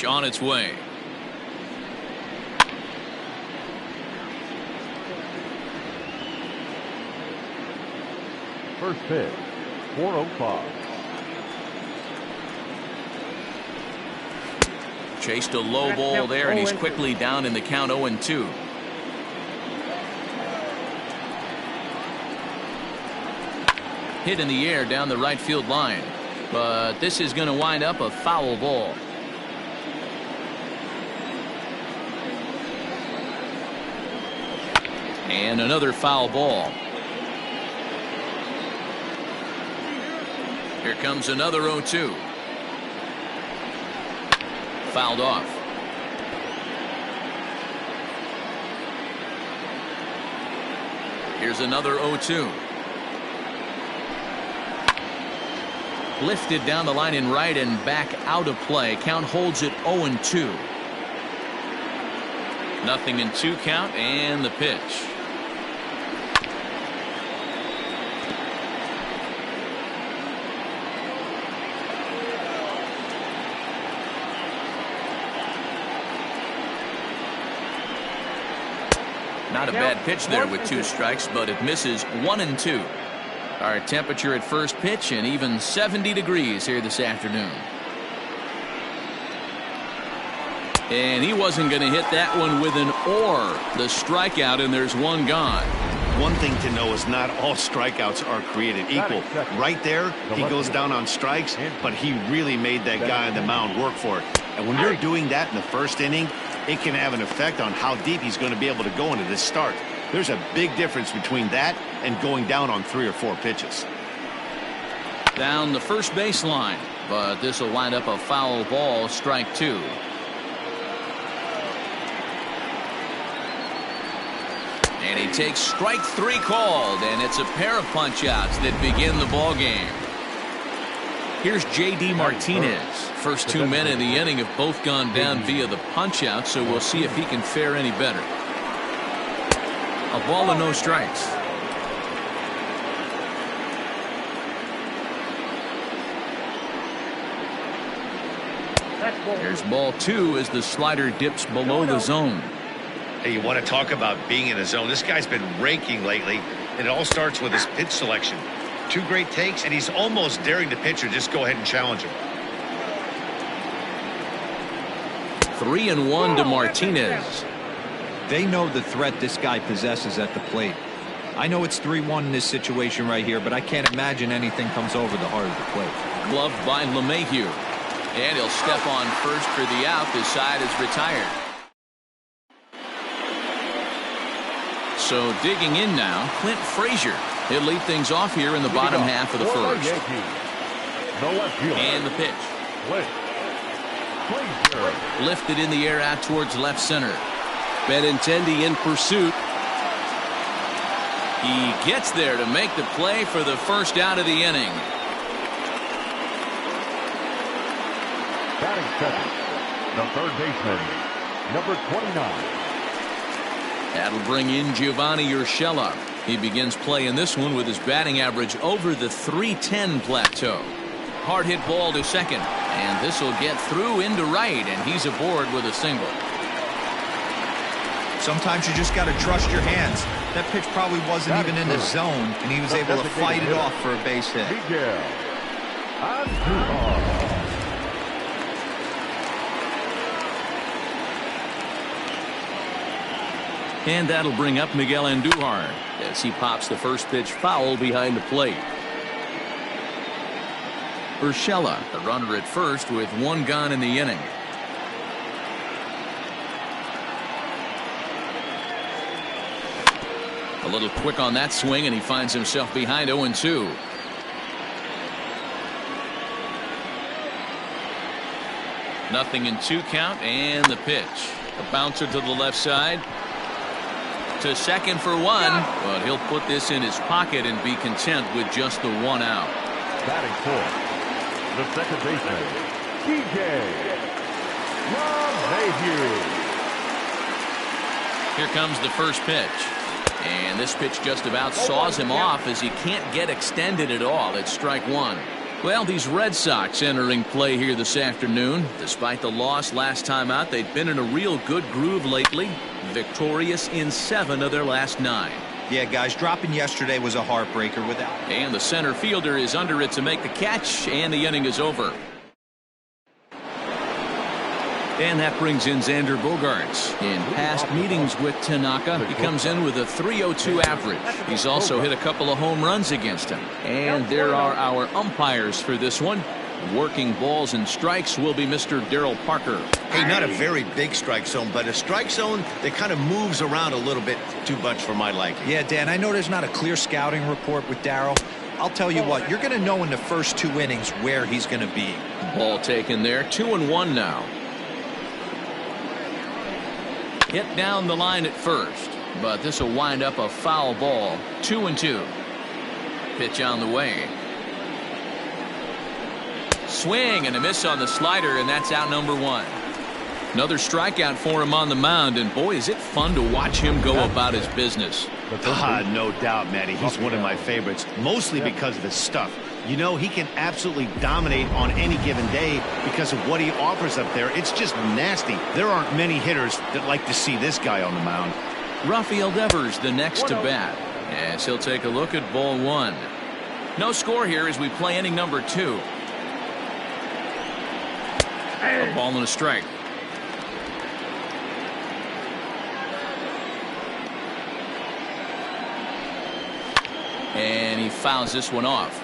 on its way. First pitch, 4:05. Chased a low ball there, and he's quickly down in the count 0-2. Hit in the air down the right field line, but this is going to wind up a foul ball. And another foul ball. Here comes another 0-2. Fouled off. Here's another 0-2. Lifted down the line in right and back out of play. Count holds it 0-2. 0-2 count, and the pitch. Not a bad pitch there with 2 strikes, but it misses 1-2. Our temperature at first pitch, and even 70 degrees here this afternoon. And he wasn't going to hit that one with an or. The strikeout, and there's one gone. One thing to know is not all strikeouts are created equal. Right there, he goes down on strikes, but he really made that guy on the mound work for it. And when you're doing that in the first inning, it can have an effect on how deep he's going to be able to go into this start. There's a big difference between that and going down on 3 or 4 pitches. Down the first baseline, but this will wind up a foul ball, strike 2. And he takes strike 3 called, and it's a pair of punch-outs that begin the ball game. Here's J.D. Martinez. First 2 men in the inning have both gone down via the punch-out, so we'll see if he can fare any better. A ball and no strikes. Here's ball 2 as the slider dips below the zone. Hey, you want to talk about being in a zone? This guy's been raking lately, and it all starts with his pitch selection. 2 great takes, and he's almost daring the pitcher just go ahead and challenge him. 3-1 to Martinez. They know the threat this guy possesses at the plate. I know it's 3-1 in this situation right here, but I can't imagine anything comes over the heart of the plate. Gloved by LeMahieu. And he'll step on first for the out. This side is retired. So digging in now, Clint Frazier. He'll lead things off here in the bottom half of the first. And the pitch. Lifted in the air out towards left center. Benintendi in pursuit. He gets there to make the play for the first out of the inning. Batting second, the third baseman, number 29. That'll bring in Giovanni Urshela. He begins play in this one with his batting average over the .310 plateau. Hard hit ball to second, and this will get through into right, and he's aboard with a single. Sometimes you just got to trust your hands. That pitch probably wasn't even in the zone, and he was able to fight it off for a base hit. And that'll bring up Miguel Andujar as he pops the first pitch foul behind the plate. Urshela, the runner at first with 1 gone in the inning. A little quick on that swing, and he finds himself behind 0-2. Nothing in 2 count, and the pitch. A bouncer to the left side. To second for 1, but he'll put this in his pocket and be content with just the 1 out. Batting fourth, the second baseman, DJ LeMahieu. Here comes the first pitch. And this pitch just about saws him off as he can't get extended at all. It's strike 1. Well, these Red Sox entering play here this afternoon. Despite the loss last time out, they've been in a real good groove lately. Victorious in 7 of their last 9. Yeah, guys, dropping yesterday was a heartbreaker without. And the center fielder is under it to make the catch, and the inning is over. And that brings in Xander Bogaerts. In past meetings with Tanaka, he comes in with a .302 average. He's also hit a couple of home runs against him. And there are our umpires for this one. Working balls and strikes will be Mr. Darryl Parker. Hey, not a very big strike zone, but a strike zone that kind of moves around a little bit too much for my liking. Yeah, Dan, I know there's not a clear scouting report with Darryl. I'll tell you what, you're going to know in the first 2 innings where he's going to be. Ball taken there, 2-1 now. Hit down the line at first, but this will wind up a foul ball. 2-2. Pitch on the way. Swing and a miss on the slider, and that's out number 1. Another strikeout for him on the mound, and boy, is it fun to watch him go about his business. No doubt, Matty. He's one of my favorites, mostly because of his stuff. You know, he can absolutely dominate on any given day because of what he offers up there. It's just nasty. There aren't many hitters that like to see this guy on the mound. Rafael Devers the next to bat, as he'll take a look at ball 1. No score here as we play inning number 2. A ball and a strike. And he fouls this one off.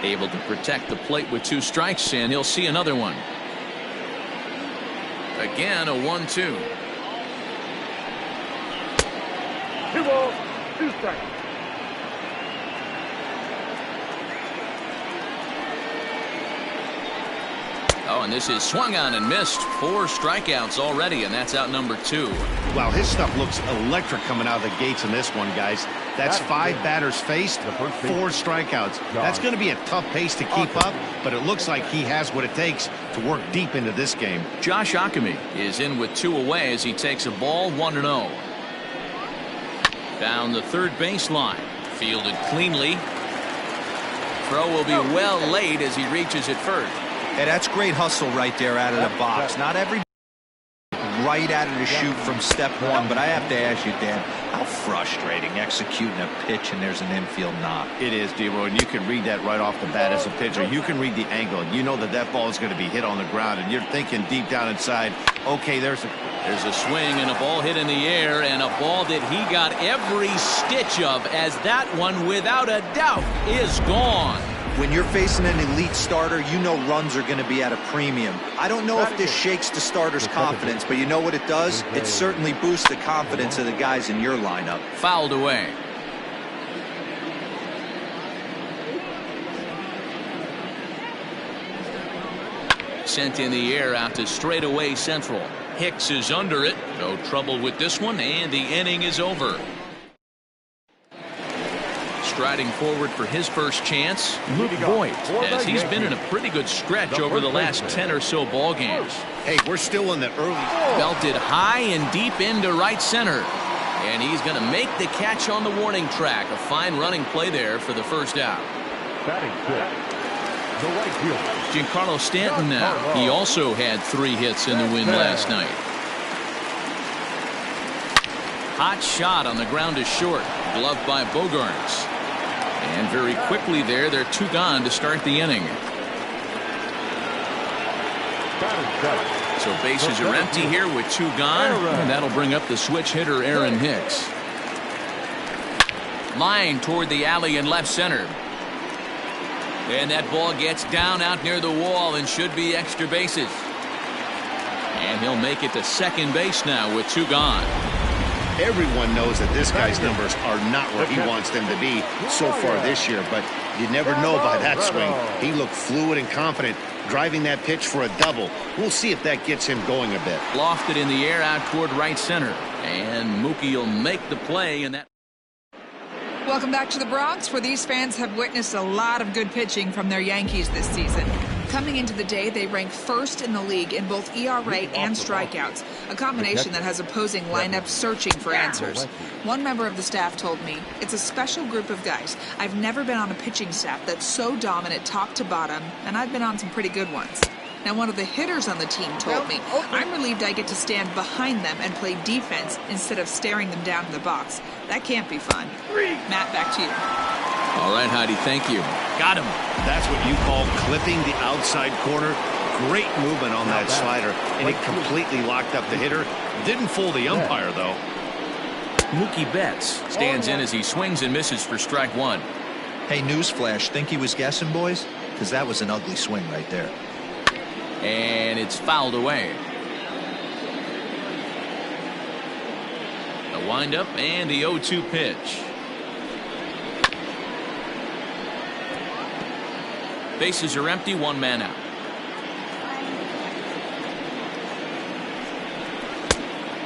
Able to protect the plate with 2 strikes, and he'll see another one. Again, a 1-2. 2 balls, 2 strikes. Oh, and this is swung on and missed. 4 strikeouts already, and that's out number 2. Wow, his stuff looks electric coming out of the gates in this one, guys. That's 5 batters faced, 4 strikeouts. That's going to be a tough pace to keep up, but it looks like he has what it takes to work deep into this game. Josh Ockamy is in with 2 away as he takes a ball 1-0. Down the third baseline. Fielded cleanly. Throw will be well laid as he reaches it first. Hey, that's great hustle right there out of the box. Not every right out of the chute from step 1, but I have to ask you, Dan, how frustrating executing a pitch and there's an infield knock. It is, D-Roy, and you can read that right off the bat as a pitcher. You can read the angle. You know that that ball is going to be hit on the ground, and you're thinking deep down inside, okay, there's a swing and a ball hit in the air, and a ball that he got every stitch of, as that one, without a doubt, is gone. When you're facing an elite starter, you know runs are going to be at a premium. I don't know if this shakes the starter's confidence, but you know what it does? It certainly boosts the confidence of the guys in your lineup. Fouled away. Sent in the air out to straightaway central. Hicks is under it. No trouble with this one, and the inning is over. Striding forward for his first chance, Luke Voigt, as he's been in a pretty good stretch over the last 10 or so ball games. Hey, we're still in the early. Belted high and deep into right center. And he's going to make the catch on the warning track. A fine running play there for the first out. Batting 5th, the right fielder, Giancarlo Stanton now. He also had 3 hits in the win last night. Hot shot on the ground is short. Gloved by Bogaerts. And very quickly there, they're 2 gone to start the inning. So bases are empty here with 2 gone. And that'll bring up the switch hitter, Aaron Hicks. Line toward the alley in left center. And that ball gets down out near the wall and should be extra bases. And he'll make it to second base now with 2 gone. Everyone knows that this guy's numbers are not where he wants them to be so far this year, but you never know by that swing. He looked fluid and confident, driving that pitch for a double. We'll see if that gets him going a bit. Lofted in the air out toward right center. And Mookie will make the play, and that. Welcome back to the Bronx, where these fans have witnessed a lot of good pitching from their Yankees this season. Coming into the day, they rank first in the league in both ERA and strikeouts, a combination that has opposing lineups searching for answers. One member of the staff told me, "It's a special group of guys. I've never been on a pitching staff that's so dominant top to bottom, and I've been on some pretty good ones." Now, one of the hitters on the team told me, "I'm relieved I get to stand behind them and play defense instead of staring them down in the box. That can't be fun." Matt, back to you. All right, Heidi, thank you. Got him. That's what you call clipping the outside corner. Great movement on that slider, and it completely locked up the hitter. Didn't fool the umpire, though. Mookie Betts stands in as he swings and misses for strike one. Hey, newsflash, think he was guessing, boys? Because that was an ugly swing right there. And it's fouled away. The windup and the 0-2 pitch. Bases are empty, one man out.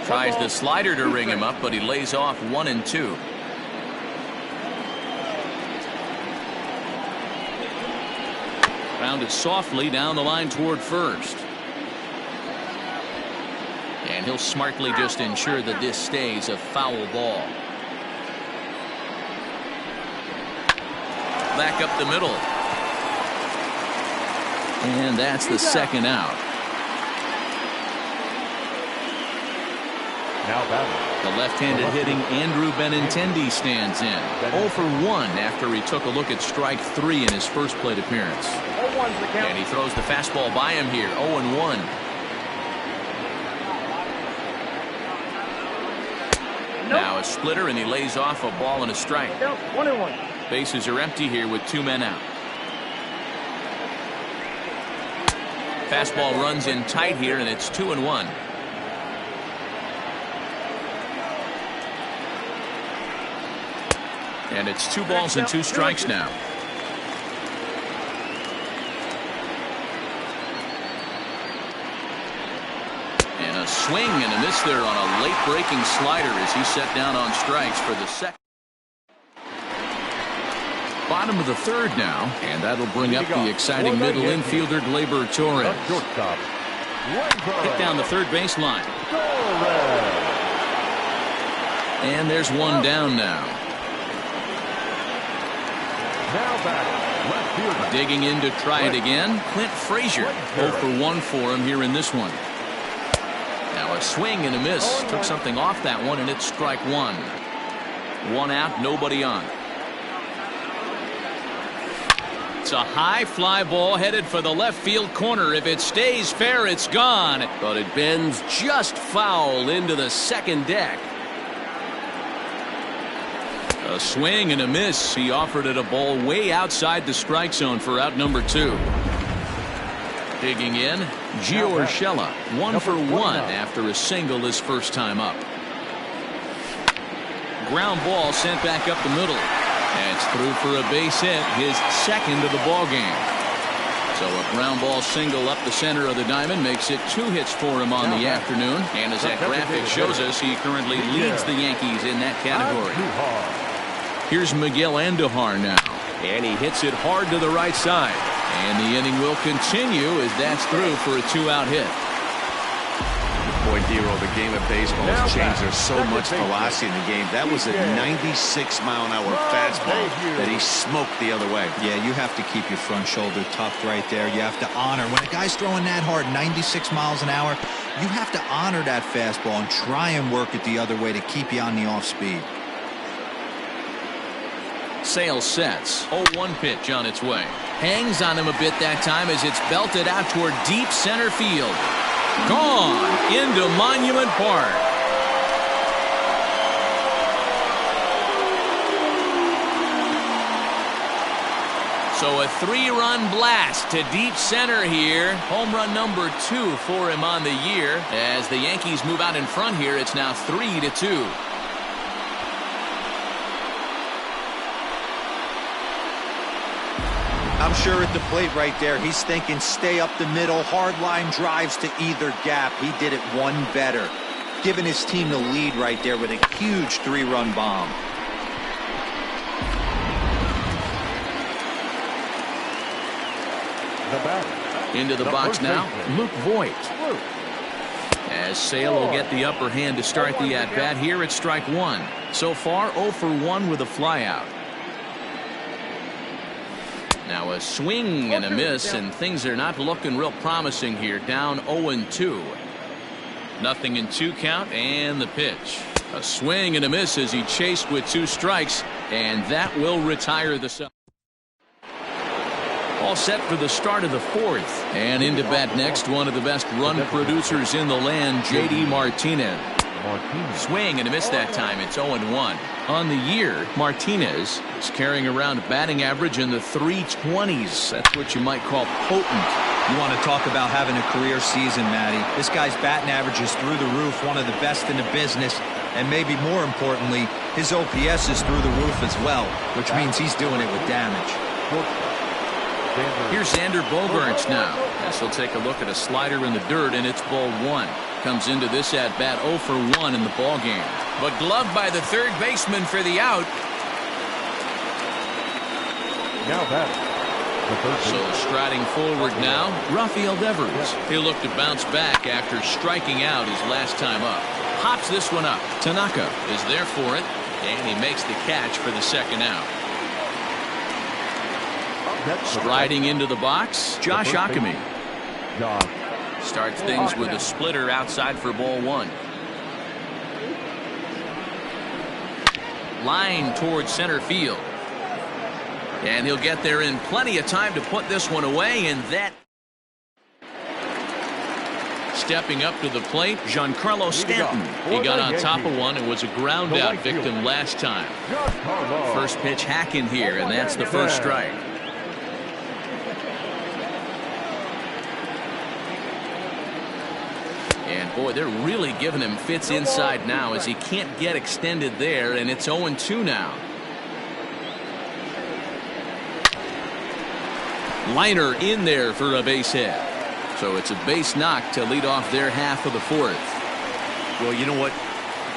Tries the slider to ring him up, but he lays off 1-2. Grounded softly down the line toward first. And he'll smartly just ensure that this stays a foul ball. Back up the middle. And that's the second out. Now batting. The left-handed hitting Andrew Benintendi stands in. 0 for 1 after he took a look at strike 3 in his first plate appearance. And he throws the fastball by him here. 0-1. Now a splitter, and he lays off a ball and a strike. 1-1. Bases are empty here with 2 men out. Fastball runs in tight here, and it's 2-1. And it's 2 balls and 2 strikes now. And a swing and a miss there on a late breaking slider as he set down on strikes for the second. Bottom of the third now, and that'll bring up the exciting middle infielder Gleyber Torres. Hit down the third baseline. And there's one down now. Digging in to try it again, Clint Frazier. 0 for 1 for him here in this one. Now a swing and a miss. Took something off that one, and it's strike 1. 1 out, nobody on. It's a high fly ball headed for the left field corner. If it stays fair, it's gone. But it bends just foul into the second deck. A swing and a miss. He offered it a ball way outside the strike zone for out number 2. Digging in, Gio Urshela. 1 for 1 after a single his first time up. Ground ball sent back up the middle. And it's through for a base hit, his second of the ball game. So a ground ball single up the center of the diamond makes it 2 hits for him on the afternoon. And as that graphic shows us, he currently leads the Yankees in that category. Here's Miguel Andujar now. And he hits it hard to the right side. And the inning will continue as that's through for a 2-out hit. Boy, Dero, the game of baseball has changed. There's so much velocity in the game. That was a 96-mile-an-hour fastball that he smoked the other way. Yeah, you have to keep your front shoulder tucked right there. You have to honor. When a guy's throwing that hard, 96 miles an hour, you have to honor that fastball and try and work it the other way to keep you on the off speed. Sale sets. 0-1 pitch on its way. Hangs on him a bit that time as it's belted out toward deep center field. Gone into Monument Park. So a 3-run blast to deep center here. Home run number 2 for him on the year. As the Yankees move out in front here, it's now 3-2. I'm sure at the plate right there, he's thinking stay up the middle, hard line drives to either gap. He did it one better, giving his team the lead right there with a huge 3-run bomb. The batter, Into the box now, Luke Voigt. As Sale will get the upper hand to start the at-bat here at strike one. So far, 0 for 1 with a flyout. Now a swing and a miss, and things are not looking real promising here. Down 0-2. 0-2 count, and the pitch. A swing and a miss as he chased with 2 strikes, and that will retire the side. All set for the start of the 4th. And into bat next, one of the best run producers in the land, J.D. Martinez. Swing and a miss that time. It's 0-1. On the year, Martinez is carrying around a batting average in the 320s. That's what you might call potent. You want to talk about having a career season, Matty. This guy's batting average is through the roof, one of the best in the business. And maybe more importantly, his OPS is through the roof as well, which means he's doing it with damage. Here's Xander Bogaerts now, as he'll take a look at a slider in the dirt, and it's ball 1. Comes into this at-bat 0 for 1 in the ball game. But gloved by the third baseman for the out. Now batting. So striding forward now, Rafael Devers. He'll look to bounce back after striking out his last time up. Hops this one up. Tanaka is there for it, and he makes the catch for the second out. Striding into the box, Josh Ockamy. Starts things with a splitter outside for ball 1. Line towards center field. And he'll get there in plenty of time to put this one away, and that. Stepping up to the plate, Giancarlo Stanton. He got on top of one and was a ground out victim last time. First pitch hack in here, and that's the first strike. And boy, they're really giving him fits inside now as he can't get extended there, and it's 0-2 now. Liner in there for a base hit. So it's a base knock to lead off their half of the 4th. Well, you know what?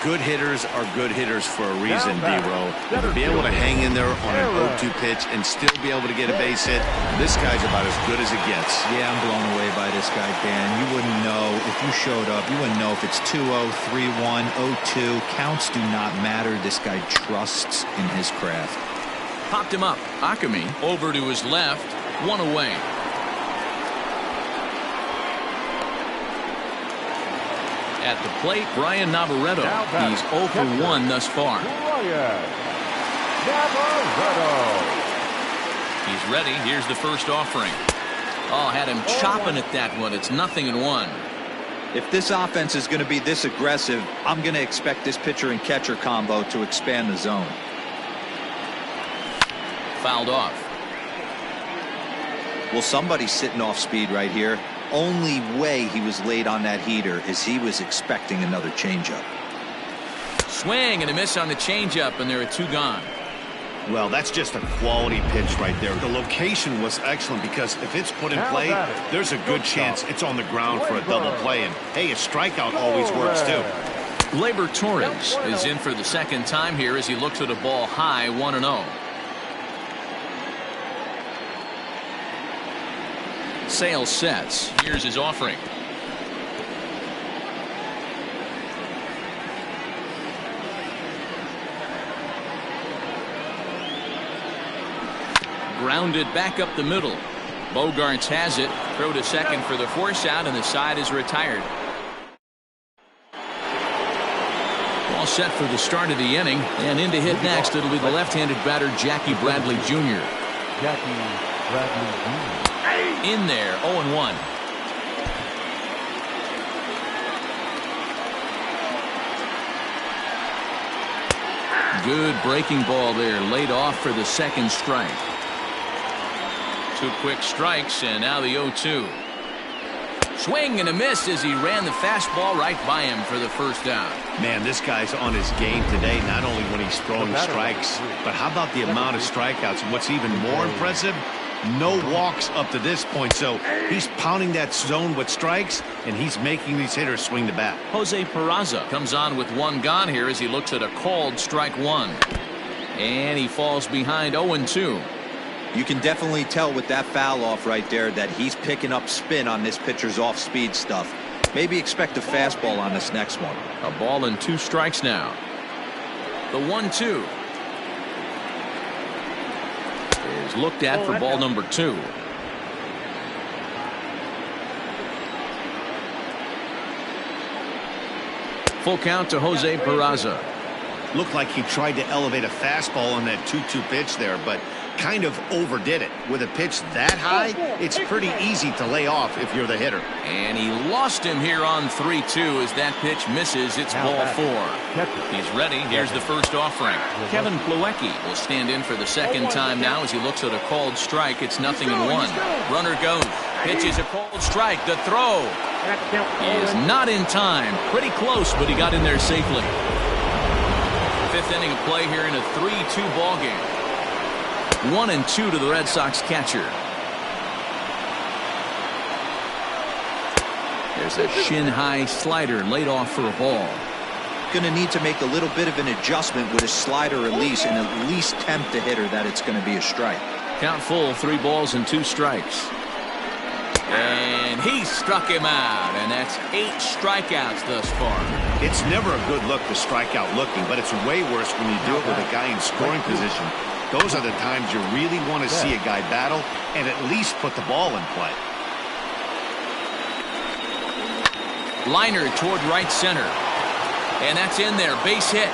Good hitters are good hitters for a reason, D-Row. To be able to hang in there on an 0-2 pitch and still be able to get a base hit, this guy's about as good as it gets. Yeah, I'm blown away by this guy, Dan. You wouldn't know if you showed up. You wouldn't know if it's 2-0, 3-1, 0-2. Counts do not matter. This guy trusts in his craft. Popped him up. Ockamy over to his left. 1 away. At the plate, Brian Navarreto. He's 0 for 1 thus far. He's ready. Here's the first offering. Oh, had him chopping at that one. It's 0-1. If this offense is going to be this aggressive, I'm going to expect this pitcher and catcher combo to expand the zone. Fouled off. Well, somebody's sitting off speed right here. Only way he was late on that heater is he was expecting another changeup. Swing and a miss on the changeup, and there are 2 gone. Well, that's just a quality pitch right there. The location was excellent because if it's put in play, there's a good chance it's on the ground for a double play. And hey, a strikeout always works too. Gleyber Torres is in for the second time here as he looks at a ball high, 1-0. Sale sets. Here's his offering. Grounded back up the middle. Bogaerts has it. Throw to second for the force out, and the side is retired. All set for the start of the inning, and in to hit next, it'll be the left-handed batter Jackie Bradley Jr. In there, 0-1. Good breaking ball there, laid off for the second strike. 2 quick strikes, and now the 0-2. Swing and a miss as he ran the fastball right by him for the first out. Man, this guy's on his game today, not only when he's throwing strikes, but how about the amount of strikeouts? And what's even more impressive, no walks up to this point. So he's pounding that zone with strikes, and he's making these hitters swing the bat. Jose Peraza comes on with 1 gone here as he looks at a called strike 1. And he falls behind 0-2. You can definitely tell with that foul off right there that he's picking up spin on this pitcher's off-speed stuff. Maybe expect a fastball on this next one. A ball and 2 strikes now. The 1-2 is looked at for ball number 2. Full count to Jose Peraza. Looked like he tried to elevate a fastball on that 2-2 pitch there, but kind of overdid it. With a pitch that high, it's pretty easy to lay off if you're the hitter. And he lost him here on 3-2 as that pitch misses. It's ball 4. He's ready. Here's the first offering. Kevin Plawecki will stand in for the second time now as he looks at a called strike. It's 0-1. Runner goes. Pitches a called strike. The throw. He is not in time. Pretty close, but he got in there safely. 5th inning of play here in a 3-2 ball game. 1-2 to the Red Sox catcher. There's a shin-high slider laid off for a ball. Going to need to make a little bit of an adjustment with his slider release and at least tempt the hitter that it's going to be a strike. Count full, 3 balls and 2 strikes. And he struck him out, and that's 8 strikeouts thus far. It's never a good look to strike out looking, but it's way worse when you do it with a guy in scoring position. Those are the times you really want to see a guy battle and at least put the ball in play. Liner toward right center. And that's in there. Base hit.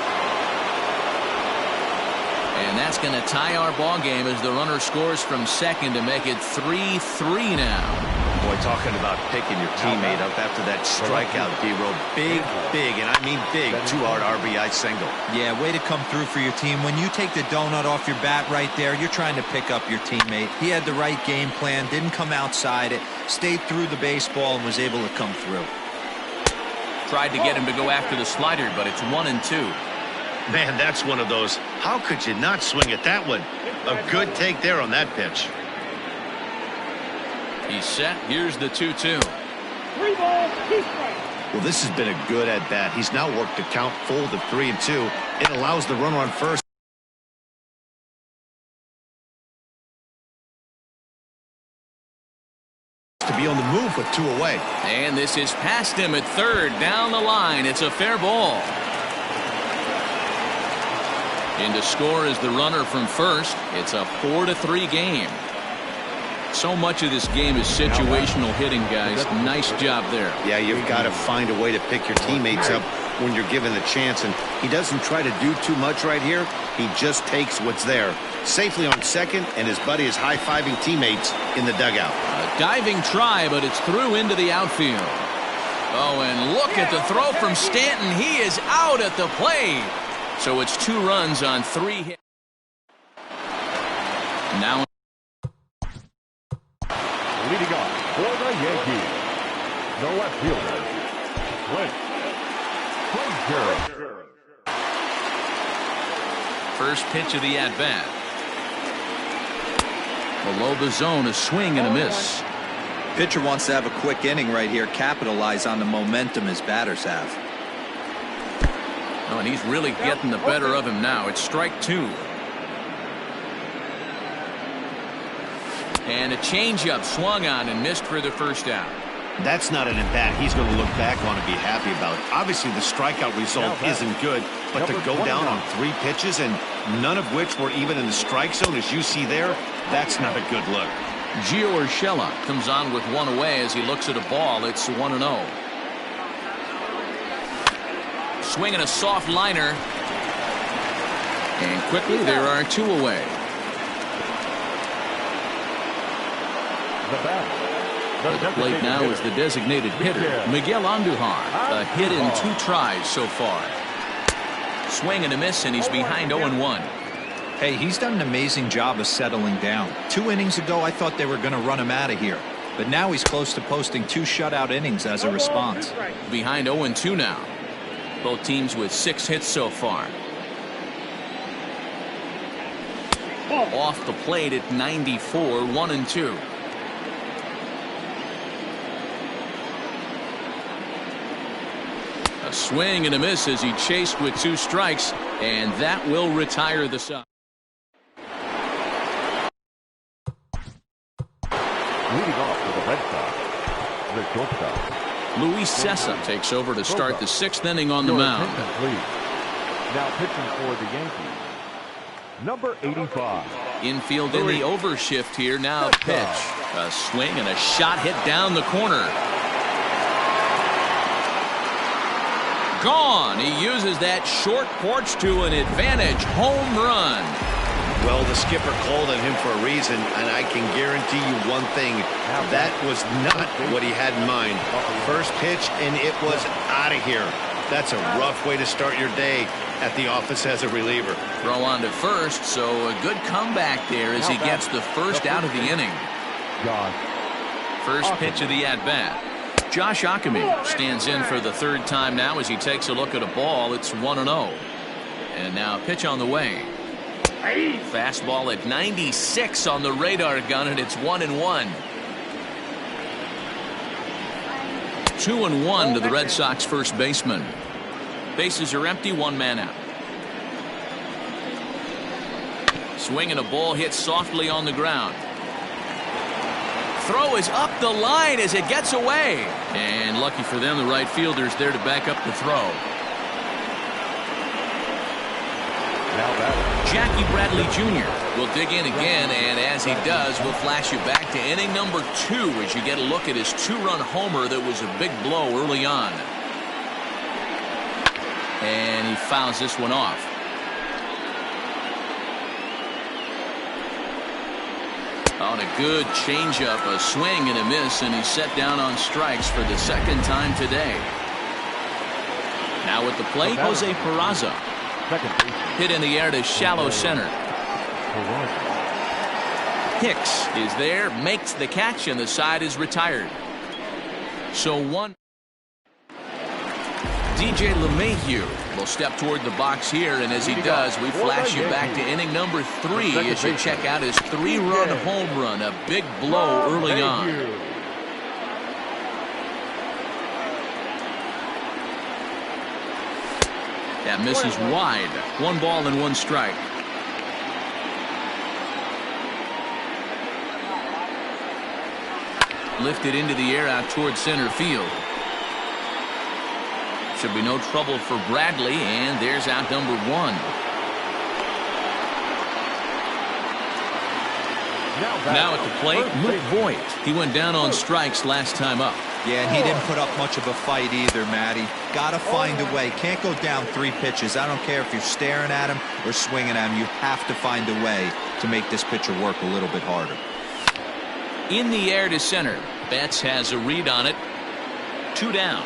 And that's going to tie our ball game as the runner scores from second to make it 3-3 now. Boy, talking about picking your teammate up after that strikeout, D-Row. Big, and I mean big, 2-hard RBI single. Yeah, way to come through for your team. When you take the donut off your bat right there, you're trying to pick up your teammate. He had the right game plan, didn't come outside it, stayed through the baseball, and was able to come through. Tried to get him to go after the slider, but it's 1-2. Man, that's one of those. How could you not swing at that one? A good take there on that pitch. He's set. Here's the 2-2. 3 balls, 2 strikes. Well, this has been a good at-bat. He's now worked the count full to 3-2. It allows the runner on first to be on the move with 2 away. And this is past him at third. Down the line. It's a fair ball. In to score is the runner from first. It's a 4-3 game. So much of this game is situational hitting, guys. Nice job there. Yeah, you've got to find a way to pick your teammates up when you're given the chance, and he doesn't try to do too much right here. He just takes what's there. Safely on second, and his buddy is high-fiving teammates in the dugout. A diving try, but it's through into the outfield. Oh, and look at the throw from Stanton. He is out at the plate. So it's 2 runs on 3 hits. Now Leading off for the Yankees, the left fielder, Frazier. first pitch of the at-bat. Below the zone, a swing and a miss. Pitcher wants to have a quick inning right here, capitalize on the momentum his batters have. Oh, and he's really getting the better of him now. It's strike 2. And a changeup swung on and missed for the first out. That's not an at-bat he's going to look back on and be happy about. Obviously, the strikeout result isn't good, but to go down on 3 pitches and none of which were even in the strike zone, as you see there, that's not a good look. Gio Urshela comes on with 1 away as he looks at a ball. It's 1-0. Swinging a soft liner. And quickly there are 2 away. At the plate now is the designated hitter, Miguel Andujar. A hit in 2 tries so far. Swing and a miss, and he's behind 0-1. Hey, he's done an amazing job of settling down. 2 innings ago, I thought they were going to run him out of here. But now he's close to posting 2 shutout innings as a response. Behind 0-2 now. Both teams with 6 hits so far. Off the plate at 94, 1-2. A swing and a miss as he chased with 2 strikes, and that will retire the side. Leading off for the Red Sox, the shortstop. Luis Sessa takes over to start the 6th inning on the mound. Now pitching for the Yankees, number 85. Infield in the overshift here. Now pitch. A swing and a shot hit down the corner. Gone. He uses that short porch to an advantage home run. Well, the skipper called on him for a reason, and I can guarantee you one thing. That was not what he had in mind. First pitch, and it was out of here. That's a rough way to start your day at the office as a reliever. Throw on to first, so a good comeback there as he gets the first out of the inning. First pitch of the at-bat. Josh Ockamy stands in for the 3rd time now as he takes a look at a ball. It's 1-0. And now pitch on the way. Fastball at 96 on the radar gun, and it's 1-1. 2-1 to the Red Sox first baseman. Bases are empty, 1 man out. Swinging a ball hit softly on the ground. Throw is up the line as it gets away. And lucky for them, the right fielder's there to back up the throw. Jackie Bradley Jr. will dig in again, and as he does, we'll flash you back to inning number 2 as you get a look at his 2-run homer that was a big blow early on. And he fouls this one off. On a good changeup, a swing and a miss, and he's set down on strikes for the 2nd time today. Now at the plate, Jose Peraza. Hit in the air to shallow center. Hicks is there, makes the catch, and the side is retired. So one. DJ LeMahieu will step toward the box here, and as he does, we flash you back to inning number 3 as you check out his 3-run home run, a big blow early on. That misses wide. 1 ball and 1 strike. Lifted into the air out toward center field. Should be no trouble for Bradley, and there's out number 1. Now at the plate, Luke Voigt. He went down on strikes last time up. Yeah, and he didn't put up much of a fight either, Matty. Gotta find a way. Can't go down 3 pitches. I don't care if you're staring at him or swinging at him. You have to find a way to make this pitcher work a little bit harder. In the air to center. Betts has a read on it. 2 down.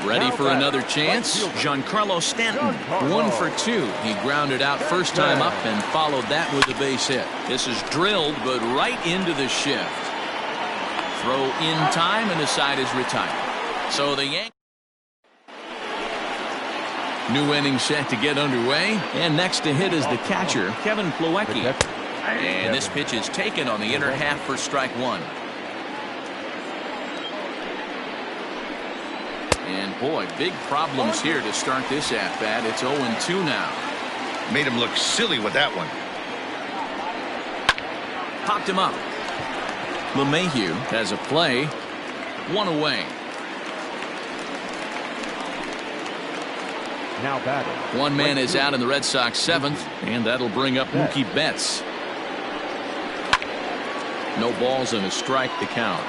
Ready for another chance. Giancarlo Stanton, 1 for 2. He grounded out first time up and followed that with a base hit. This is drilled, but right into the shift. Throw in time, and the side is retired. So the Yankees. New inning set to get underway, and next to hit is the catcher, Kevin Plawecki. And this pitch is taken on the inner half for strike 1. And boy, big problems here to start this at-bat. It's 0-2 now. Made him look silly with that one. Popped him up. LeMahieu has a play. 1 away. Now batting. 1 man is out in the Red Sox 7th, and that'll bring up Mookie Betts. No balls and a strike to count.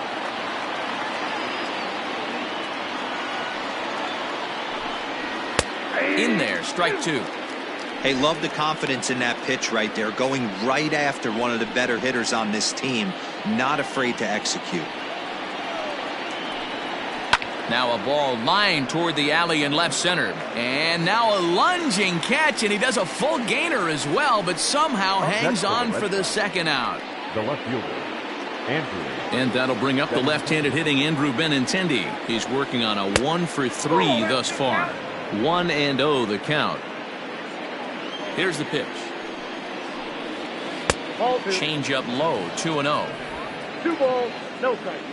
In there, strike 2. Hey, love the confidence in that pitch right there, going right after one of the better hitters on this team, not afraid to execute. Now a ball lined toward the alley in left center, and now a lunging catch, and he does a full gainer as well, but somehow hangs on for the 2nd out. The left fielder, Andrew. And that'll bring up the left-handed hitting Andrew Benintendi. He's working on a 1 for 3 thus far. 1-0 the count. Here's the pitch. Change up low, 2-0. 2 balls, no strikes.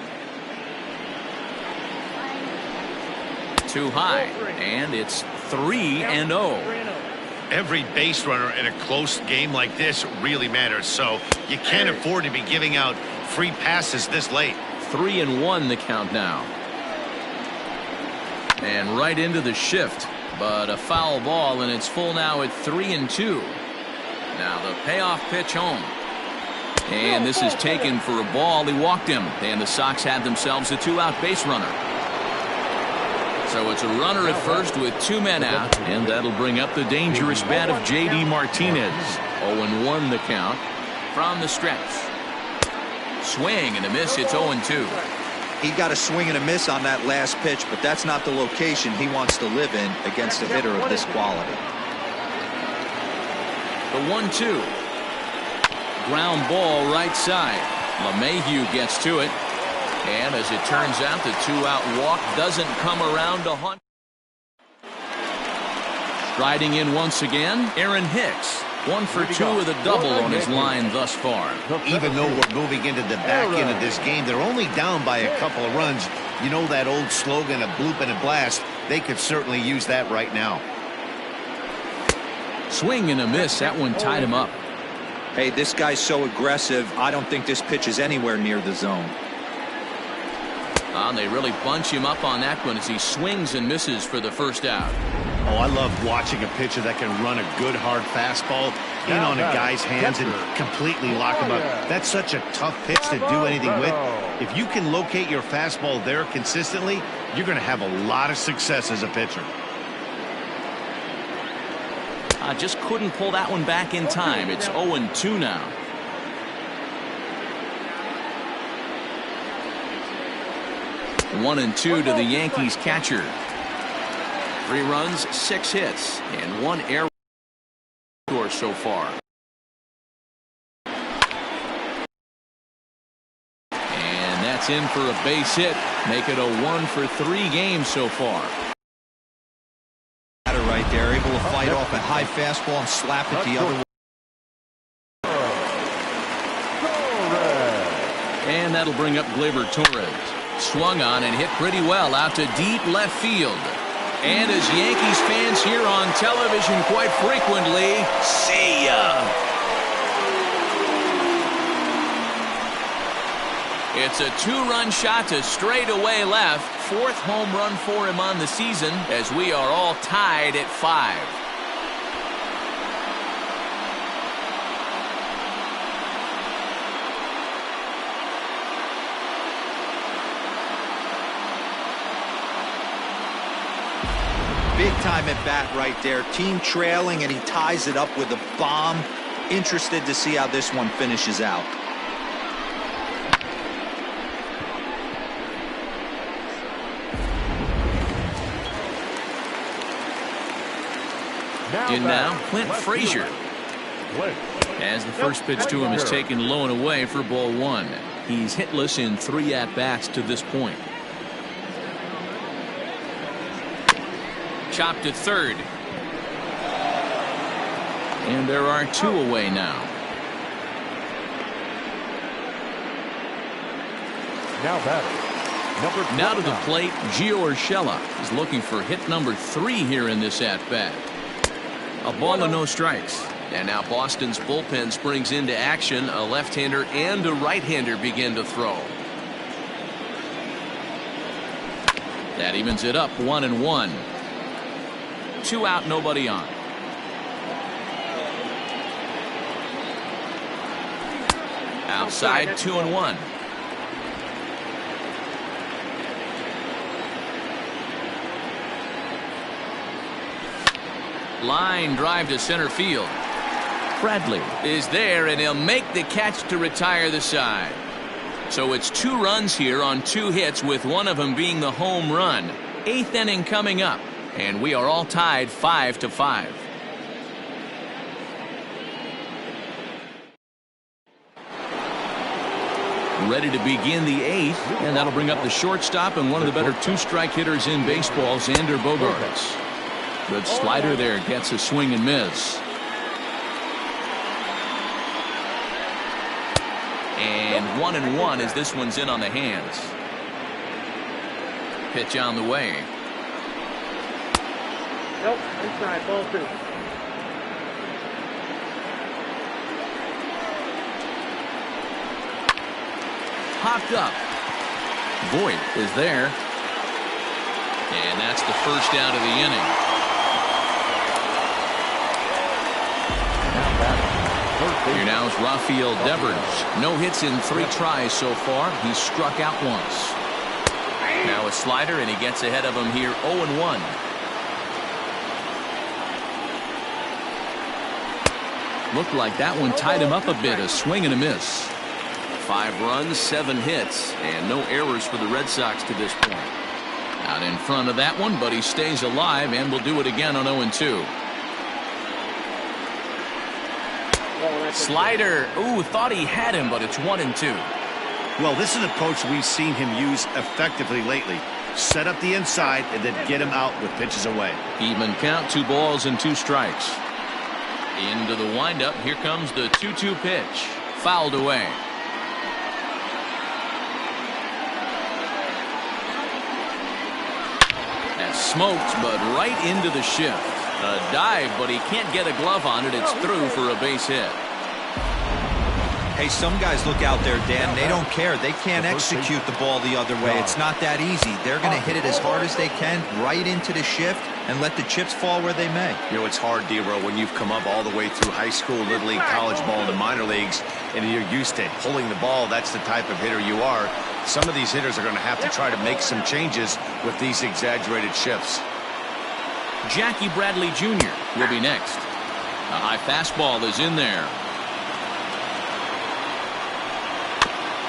Too high, and it's 3-0. Every base runner in a close game like this really matters, so you can't afford to be giving out free passes this late. 3-1 the count now. And right into the shift, but a foul ball, and it's full now at 3-2. Now the payoff pitch home. And this is taken for a ball. He walked him, and the Sox had themselves a 2-out base runner. So it's a runner at first with 2 men out, and that'll bring up the dangerous bat of J.D. Martinez. 0-1 the count from the stretch. Swing and a miss. It's 0-2. He got a swing and a miss on that last pitch, but that's not the location he wants to live in against a hitter of this quality. The 1-2. Ground ball right side. LeMahieu gets to it. And as it turns out, the 2-out walk doesn't come around to hunt. Striding in once again, Aaron Hicks. 1 for 2 with a double on his line thus far. Even though we're moving into the back end of this game, they're only down by a couple of runs. You know that old slogan, a bloop and a blast. They could certainly use that right now. Swing and a miss. That one tied him up. Hey, this guy's so aggressive. I don't think this pitch is anywhere near the zone. They really bunch him up on that one as he swings and misses for the first out. Oh, I love watching a pitcher that can run a good hard fastball in on a guy's hands and completely lock him up. That's such a tough pitch to do anything with. If you can locate your fastball there consistently, you're going to have a lot of success as a pitcher. Just couldn't pull that one back in time. It's 0-2 now. One and 2 to the Yankees catcher. 3 runs, 6 hits, and 1 error so far. And that's in for a base hit. Make it a 1 for 3 games so far. Right there, able to fight off a high fastball and slap it the other way. And that'll bring up Gleyber Torres. Swung on and hit pretty well out to deep left field. And as Yankees fans hear on television quite frequently, see ya. It's a 2-run shot to straightaway left. 4th home run for him on the season as we are all tied at 5. Big time at bat right there. Team trailing, and he ties it up with a bomb. Interested to see how this one finishes out. In now, Clint Frazier. As the first pitch to him is taken low and away for ball 1. He's hitless in 3 at-bats to this point. Chopped to third. And there are 2 away now. Now to the plate, Gio Urshela is looking for hit number 3 here in this at-bat. A ball and no strikes. And now Boston's bullpen springs into action. A left-hander and a right-hander begin to throw. That evens it up 1-1. 2 out, nobody on. Outside, 2-1. Line drive to center field. Bradley is there, and he'll make the catch to retire the side. So it's 2 runs here on 2 hits, with one of them being the home run. 8th inning coming up, and we are all tied 5-5. Ready to begin the 8th, and that'll bring up the shortstop and one of the better 2-strike hitters in baseball, Xander Bogaerts. Good slider there, gets a swing and miss. And 1-1 as this one's in on the hands. Pitch on the way. Nope, inside, ball 2. popped up. Voigt is there. And that's the first out of the inning. Here now is Rafael Devers. No hits in 3 tries so far. He's struck out once. Now a slider, and he gets ahead of him here 0-1. Looked like that one tied him up a bit. A swing and a miss. 5 runs, 7 hits, and no errors for the Red Sox to this point. Out in front of that one, but he stays alive and will do it again on 0-2. Slider. Ooh, thought he had him, but it's 1-2. Well, this is an approach we've seen him use effectively lately. Set up the inside and then get him out with pitches away. Even count, 2 balls and 2 strikes. Into the windup. Here comes the 2-2 pitch. Fouled away. That's smoked, but right into the shift. A dive, but he can't get a glove on it. It's through for a base hit. Hey, some guys look out there, Dan. They don't care. They can't execute the ball the other way. It's not that easy. They're going to hit it as hard as they can right into the shift and let the chips fall where they may. You know, it's hard, D-Row, when you've come up all the way through high school, little league, college ball, and the minor leagues, and you're used to pulling the ball. That's the type of hitter you are. Some of these hitters are going to have to try to make some changes with these exaggerated shifts. Jackie Bradley Jr. will be next. A high fastball is in there.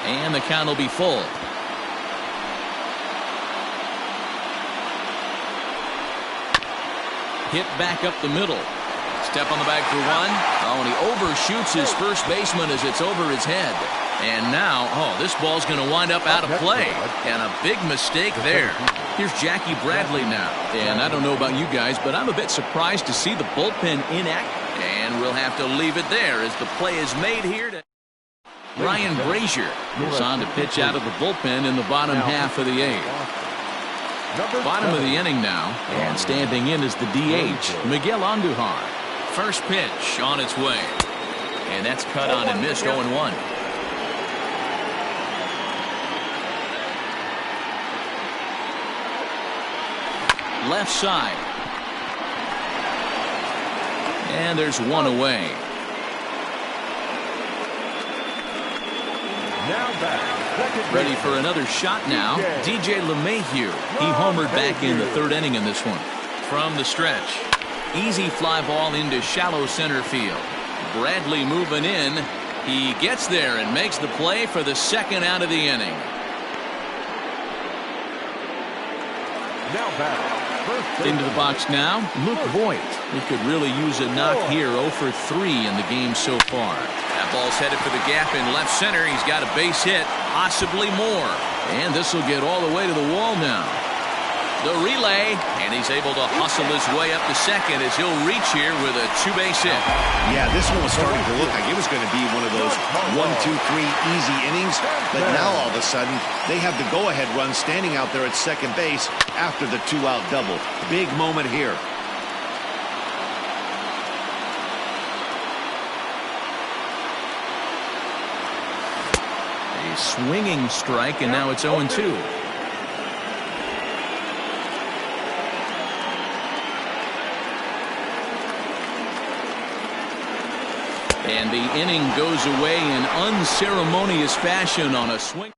And the count will be full. Hit back up the middle. Step on the bag for 1. Oh, and he overshoots his first baseman as it's over his head. And now, this ball's going to wind up out of play. And a big mistake there. Here's Jackie Bradley now. And I don't know about you guys, but I'm a bit surprised to see the bullpen inactive. And we'll have to leave it there as the play is made here to Ryan Brazier is on to pitch out of the bullpen in the bottom half of the 8th. Bottom of the inning now, and standing in is the DH, Miguel Andujar. First pitch on its way, and that's cut on and missed. 0-1. Left side, and there's 1 away. Ready for another shot now. DJ LeMahieu. He homered back in the 3rd inning in this one. From the stretch. Easy fly ball into shallow center field. Bradley moving in. He gets there and makes the play for the 2nd out of the inning. Into the box now, Luke Voigt. He could really use a knock here. 0 for 3 in the game so far. That ball's headed for the gap in left center. He's got a base hit, possibly more. And this will get all the way to the wall now. The relay, and he's able to hustle his way up to second as he'll reach here with a 2-base hit. Yeah, this one was starting to look like it was going to be one of those 1, 2, 3 easy innings. But now all of a sudden, they have the go-ahead run standing out there at second base after the 2-out double. Big moment here. A swinging strike, and now it's 0-2. And the inning goes away in unceremonious fashion on a swing.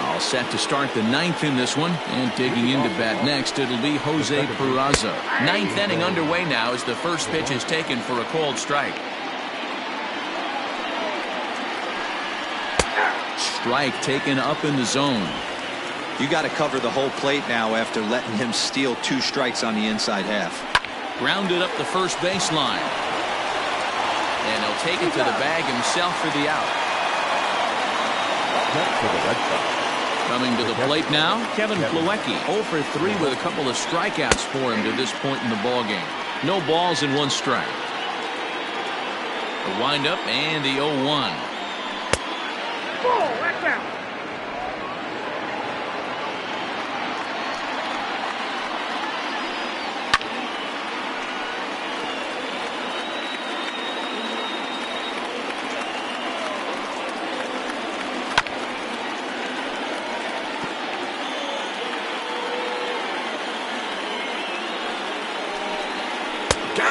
All set to start the 9th in this one. And digging into bat next, it'll be Jose Peraza. 9th inning underway now as the first pitch is taken for a called strike. Strike taken up in the zone. You got to cover the whole plate now after letting him steal 2 strikes on the inside half. Grounded up the first baseline. And he'll take it to the bag himself for the out. Coming to the plate now, Kevin Plawecki. 0 for 3 with a couple of strikeouts for him to this point in the ballgame. No balls and 1 strike. The windup and the 0-1. That's out.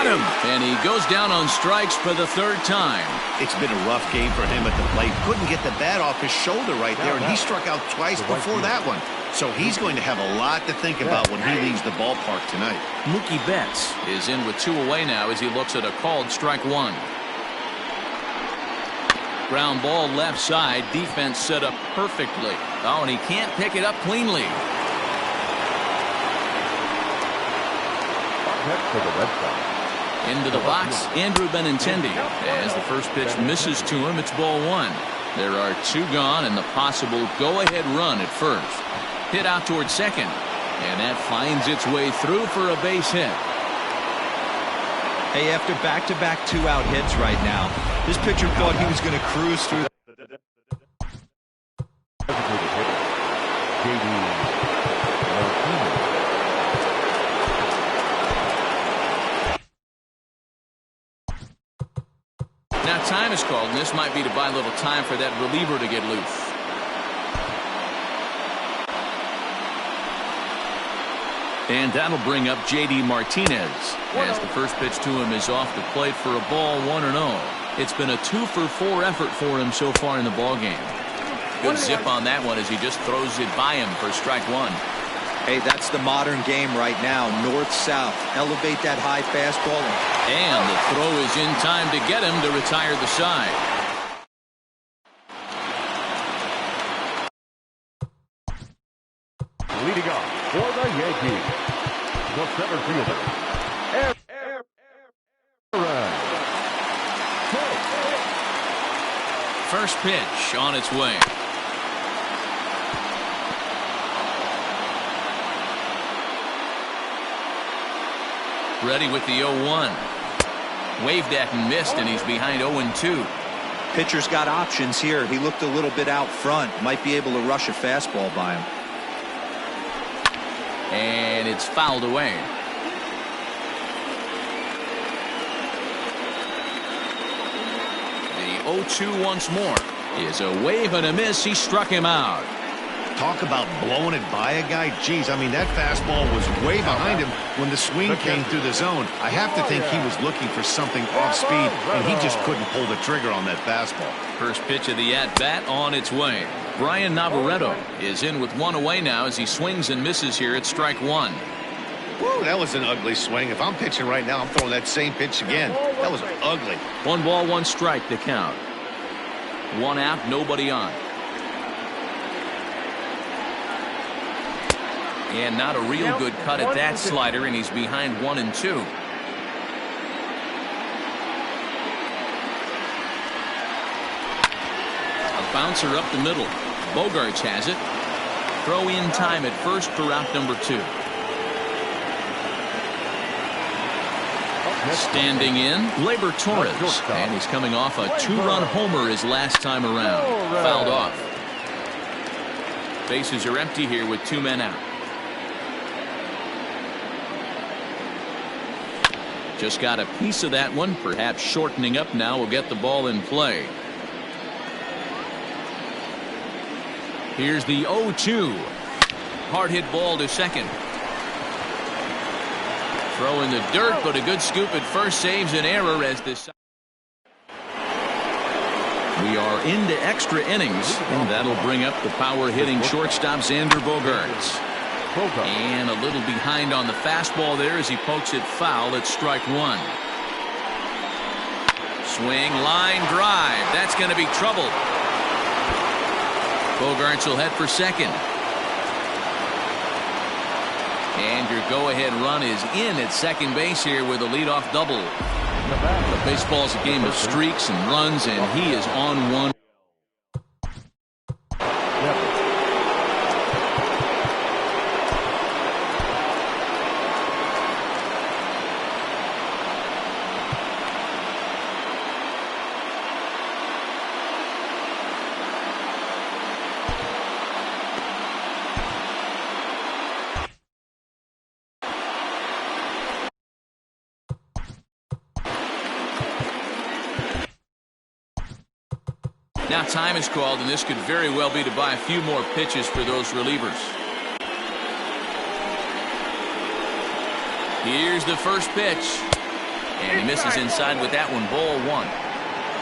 got him. And he goes down on strikes for the third time. It's been a rough game for him at the plate. Couldn't get the bat off his shoulder right there, and he struck out twice before that one. So he's going to have a lot to think about when he leaves the ballpark tonight. Mookie Betts is in with 2 away now as he looks at a called strike 1. Ground ball left side. Defense set up perfectly. Oh, and he can't pick it up cleanly. Next to the Red Sox. Into the box, Andrew Benintendi. As the first pitch misses to him, it's ball 1. There are 2 gone and the possible go-ahead run at first. Hit out toward second, and that finds its way through for a base hit. Hey, after back-to-back 2-out hits right now, this pitcher thought he was going to cruise through. Now time is called, and this might be to buy a little time for that reliever to get loose. And that'll bring up J.D. Martinez as the first pitch to him is off the plate for a ball 1-0. It's been a 2-for-4 effort for him so far in the ballgame. Good zip on that one as he just throws it by him for strike 1. Hey, that's the modern game right now. North-south. Elevate that high fastball. And the throw is in time to get him to retire the side. Leading off for the Yankees, the center fielder, Aaron. First pitch on its way. Ready with the 0-1. Waved at and missed, and he's behind 0-2. Pitcher's got options here. He looked a little bit out front. Might be able to rush a fastball by him. And it's fouled away. The 0-2 once more is a wave and a miss. He struck him out. Talk about blowing it by a guy. Geez, I mean, that fastball was way behind him when the swing came through the zone. I have to think he was looking for something off speed, and he just couldn't pull the trigger on that fastball. First pitch of the at-bat on its way. Brian Navarreto is in with 1 away now as he swings and misses here at strike 1. Woo, that was an ugly swing. If I'm pitching right now, I'm throwing that same pitch again. That was ugly. 1 ball, 1 strike to count. 1 out, nobody on. And not a real good cut at that slider, and he's behind 1-2. A bouncer up the middle. Bogarts has it. Throw in time at first for out number 2. Standing in, Gleyber Torres, and he's coming off a 2-run homer his last time around. Fouled off. Bases are empty here with 2 men out. Just got a piece of that one, perhaps shortening up now will get the ball in play. Here's the 0-2. Hard hit ball to second. Throw in the dirt, but a good scoop at first saves an error as this. We are into extra innings, and that'll bring up the power hitting shortstop Xander Bogaerts. And a little behind on the fastball there as he pokes it foul at strike 1. Swing, line drive. That's going to be trouble. Bogaerts will head for second. And your go-ahead run is in at second base here with a leadoff double. But baseball's a game of streaks and runs, and he is on one. Now time is called, and this could very well be to buy a few more pitches for those relievers. Here's the first pitch. And he misses inside with that one, ball one.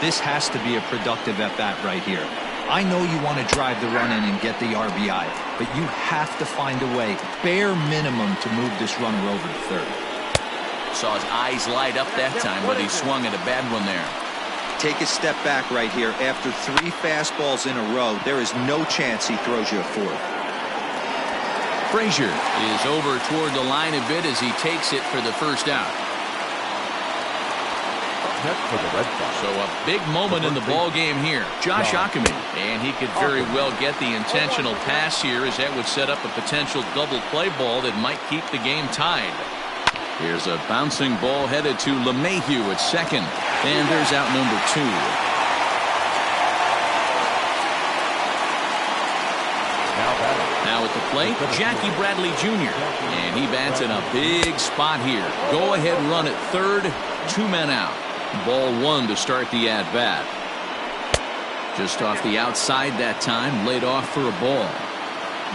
This has to be a productive at-bat right here. I know you want to drive the run in and get the RBI, but you have to find a way, bare minimum, to move this runner over to third. Saw his eyes light up that time, but he swung at a bad one there. Take a step back right here. After 3 fastballs in a row, there is no chance he throws you a 4th. Frazier is over toward the line a bit as he takes it for the first out. So a big moment in the ball game here. Josh Ackerman, and he could very well get the intentional pass here, as that would set up a potential double play ball that might keep the game tied. Here's a bouncing ball headed to LeMahieu at second, and there's out number 2. Now at the plate, Jackie Bradley Jr., and he bats in a big spot here. Go ahead run at third, 2 men out. Ball 1 to start the at-bat. Just off the outside that time, laid off for a ball.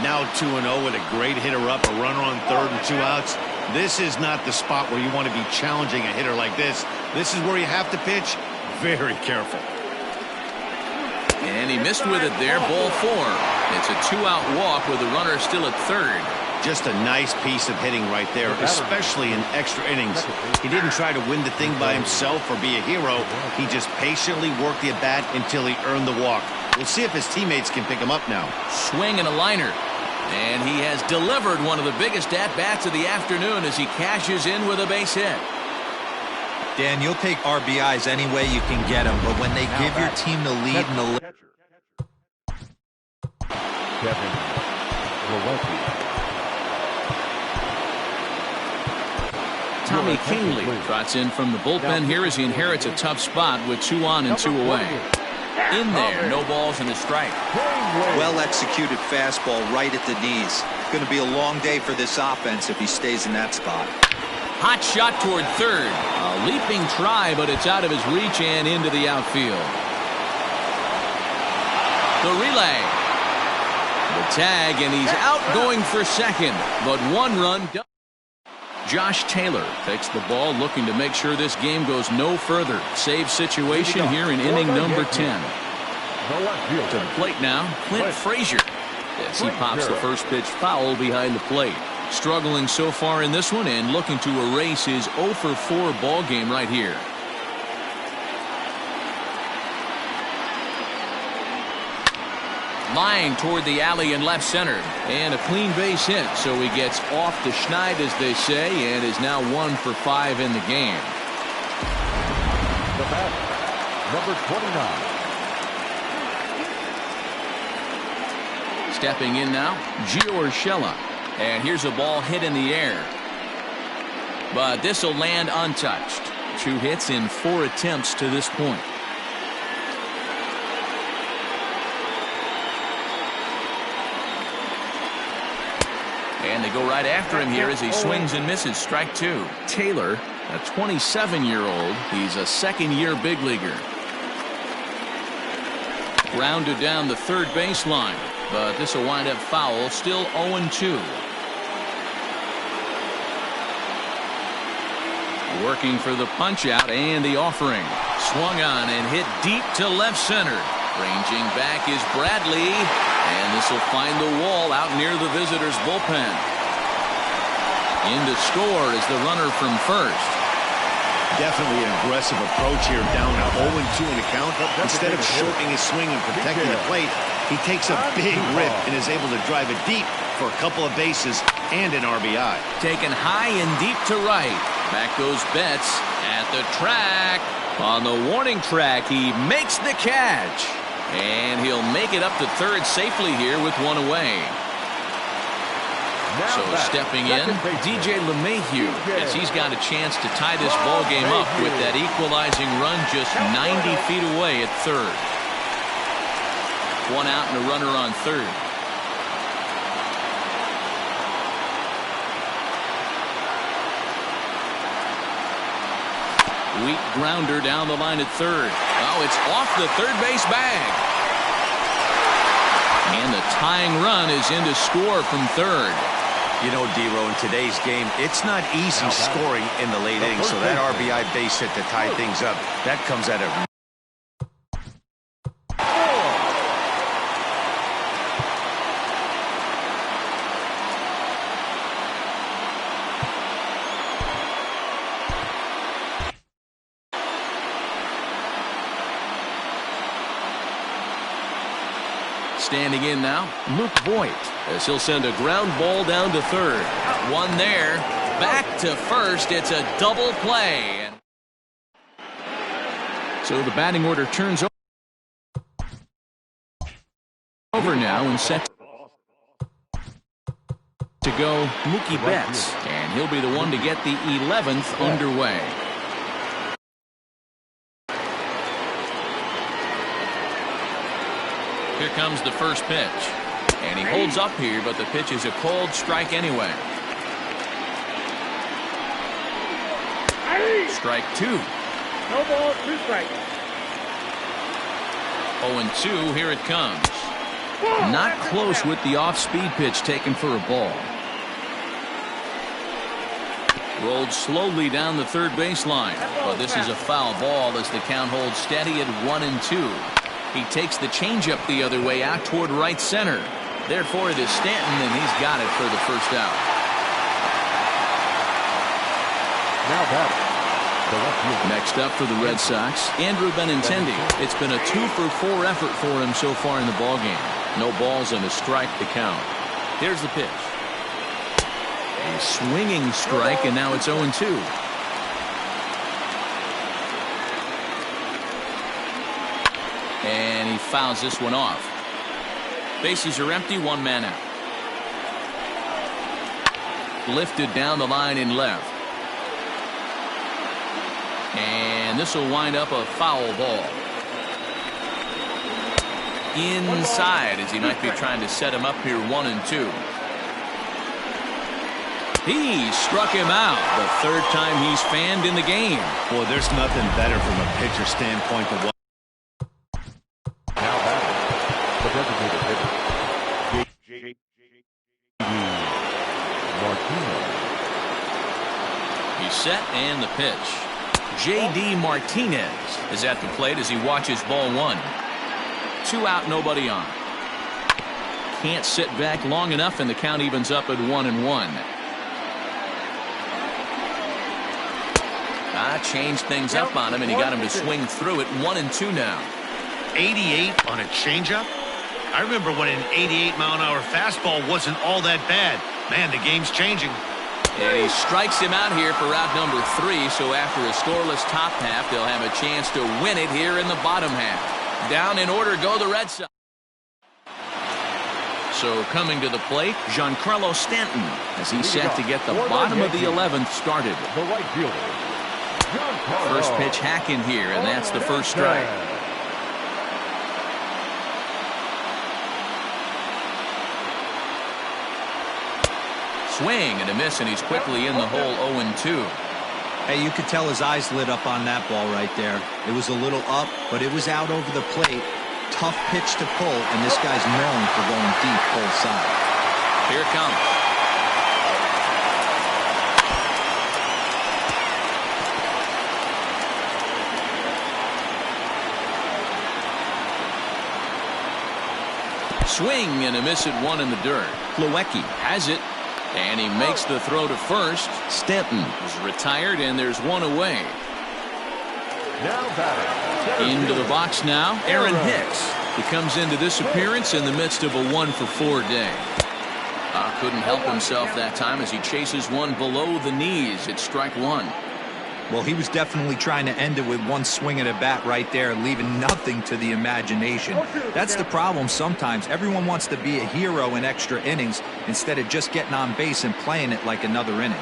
Now 2-0 with a great hitter up, a runner on third and 2 outs. This is not the spot where you want to be challenging a hitter like this. This is where you have to pitch very careful. And he missed with it there, ball 4. It's a 2-out walk with the runner still at third. Just a nice piece of hitting right there, especially in extra innings. He didn't try to win the thing by himself or be a hero. He just patiently worked the at-bat until he earned the walk. We'll see if his teammates can pick him up now. Swing and a liner. And he has delivered one of the biggest at-bats of the afternoon as he cashes in with a base hit. Dan, you'll take RBIs any way you can get them, but when they give your team the lead in the Tommy Kingley trots in from the bullpen here as he inherits a tough spot with 2 on and 2 away. In there, no balls and a strike. well executed fastball right at the knees. Going to be a long day for this offense if he stays in that spot. Hot shot toward third. A leaping try, but it's out of his reach and into the outfield. The relay. The tag, and he's out going for second, but 1 run. Josh Taylor takes the ball, looking to make sure this game goes no further. Save situation here in inning number 10. To the plate now, Clint Frazier. As he pops the first pitch foul behind the plate. Struggling so far in this one and looking to erase his 0 for 4 ball game right here. Line toward the alley in left center, and a clean base hit, so he gets off the schneid, as they say, and is now 1 for 5 in the game. The batter, number 29. Stepping in now, Gio Urshela, and here's a ball hit in the air, but this will land untouched. 2 hits in 4 attempts to this point. And they go right after him here as he swings and misses. Strike 2. Taylor, a 27-year-old. He's a second-year big leaguer. Grounded down the third baseline, but this will wind up foul. Still 0-2. Working for the punch-out and the offering. Swung on and hit deep to left center. Ranging back is Bradley, and this will find the wall out near the visitors' bullpen. In to score is the runner from first. Definitely an aggressive approach here, down to 0-2 in the count. Instead of shortening his swing and protecting the plate, he takes a big rip and is able to drive it deep for a couple of bases and an RBI. Taken high and deep to right. Back goes Betts at the track. On the warning track, he makes the catch. And he'll make it up to third safely here with 1 away. So stepping in, DJ LeMahieu, as he's got a chance to tie this ball game up with that equalizing run just 90 feet away at third. 1 out and a runner on third. Weak grounder down the line at third. Oh, it's off the third base bag. And the tying run is in to score from third. You know, D-Row, in today's game, it's not easy scoring in the late innings, so that RBI base hit to tie things up, that comes at a... Standing in now, Luke Voigt, as he'll send a ground ball down to third. One there, back to first. It's a double play. So the batting order turns over now and set to go Mookie Betts. And he'll be the one to get the 11th underway. Here comes the first pitch. And he holds up here, but the pitch is a cold strike anyway. Strike two. No ball, 2 strikes. 0-2, here it comes. Not close with the off-speed pitch taken for a ball. Rolled slowly down the third baseline. But this is a foul ball as the count holds steady at 1-2. He takes the changeup the other way out toward right center. Therefore, it is Stanton, and he's got it for the first out. Now batting. Next up for the Red Sox, Andrew Benintendi. It's been a 2-for-4 effort for him so far in the ballgame. No balls and a strike to count. Here's the pitch. A swinging strike, and now it's 0-2. And he fouls this one off. Bases are empty, 1 man out. Lifted down the line in left. And this will wind up a foul ball. Inside, as he might be trying to set him up here, 1-2. He struck him out the third time he's fanned in the game. Boy, there's nothing better from a pitcher standpoint than what... Now batting. The designated hitter. J.D. Martinez. He's set and the pitch. J.D. Martinez is at the plate as he watches ball 1. 2 out, nobody on. Can't sit back long enough, and the count evens up at 1-1. Changed things up on him, and he got him to swing through it. 1-2 now. 88 on a changeup? I remember when an 88-mile-an-hour fastball wasn't all that bad. Man, the game's changing. And he strikes him out here for out number 3, so after a scoreless top half, they'll have a chance to win it here in the bottom half. Down in order go the Red Sox. So coming to the plate, Giancarlo Stanton, as he's set to get the bottom of the 11th started. The right fielder. First pitch hack in here, and that's the first strike. Swing and a miss, and he's quickly in the hole. 0-2. Hey, you could tell his eyes lit up on that ball right there. It was a little up, but it was out over the plate. Tough pitch to pull, and this guy's known for going deep full side. Here it comes. Swing and a miss at 1 in the dirt. Plawecki has it, and he makes the throw to first. Stanton is retired, and there's 1 away. Now batting. Into the box now, Aaron Hicks. He comes into this appearance in the midst of a 1-for-4 day. Couldn't help himself that time as he chases one below the knees. It's strike 1. Well, he was definitely trying to end it with one swing at a bat right there, leaving nothing to the imagination. That's the problem sometimes. Everyone wants to be a hero in extra innings instead of just getting on base and playing it like another inning.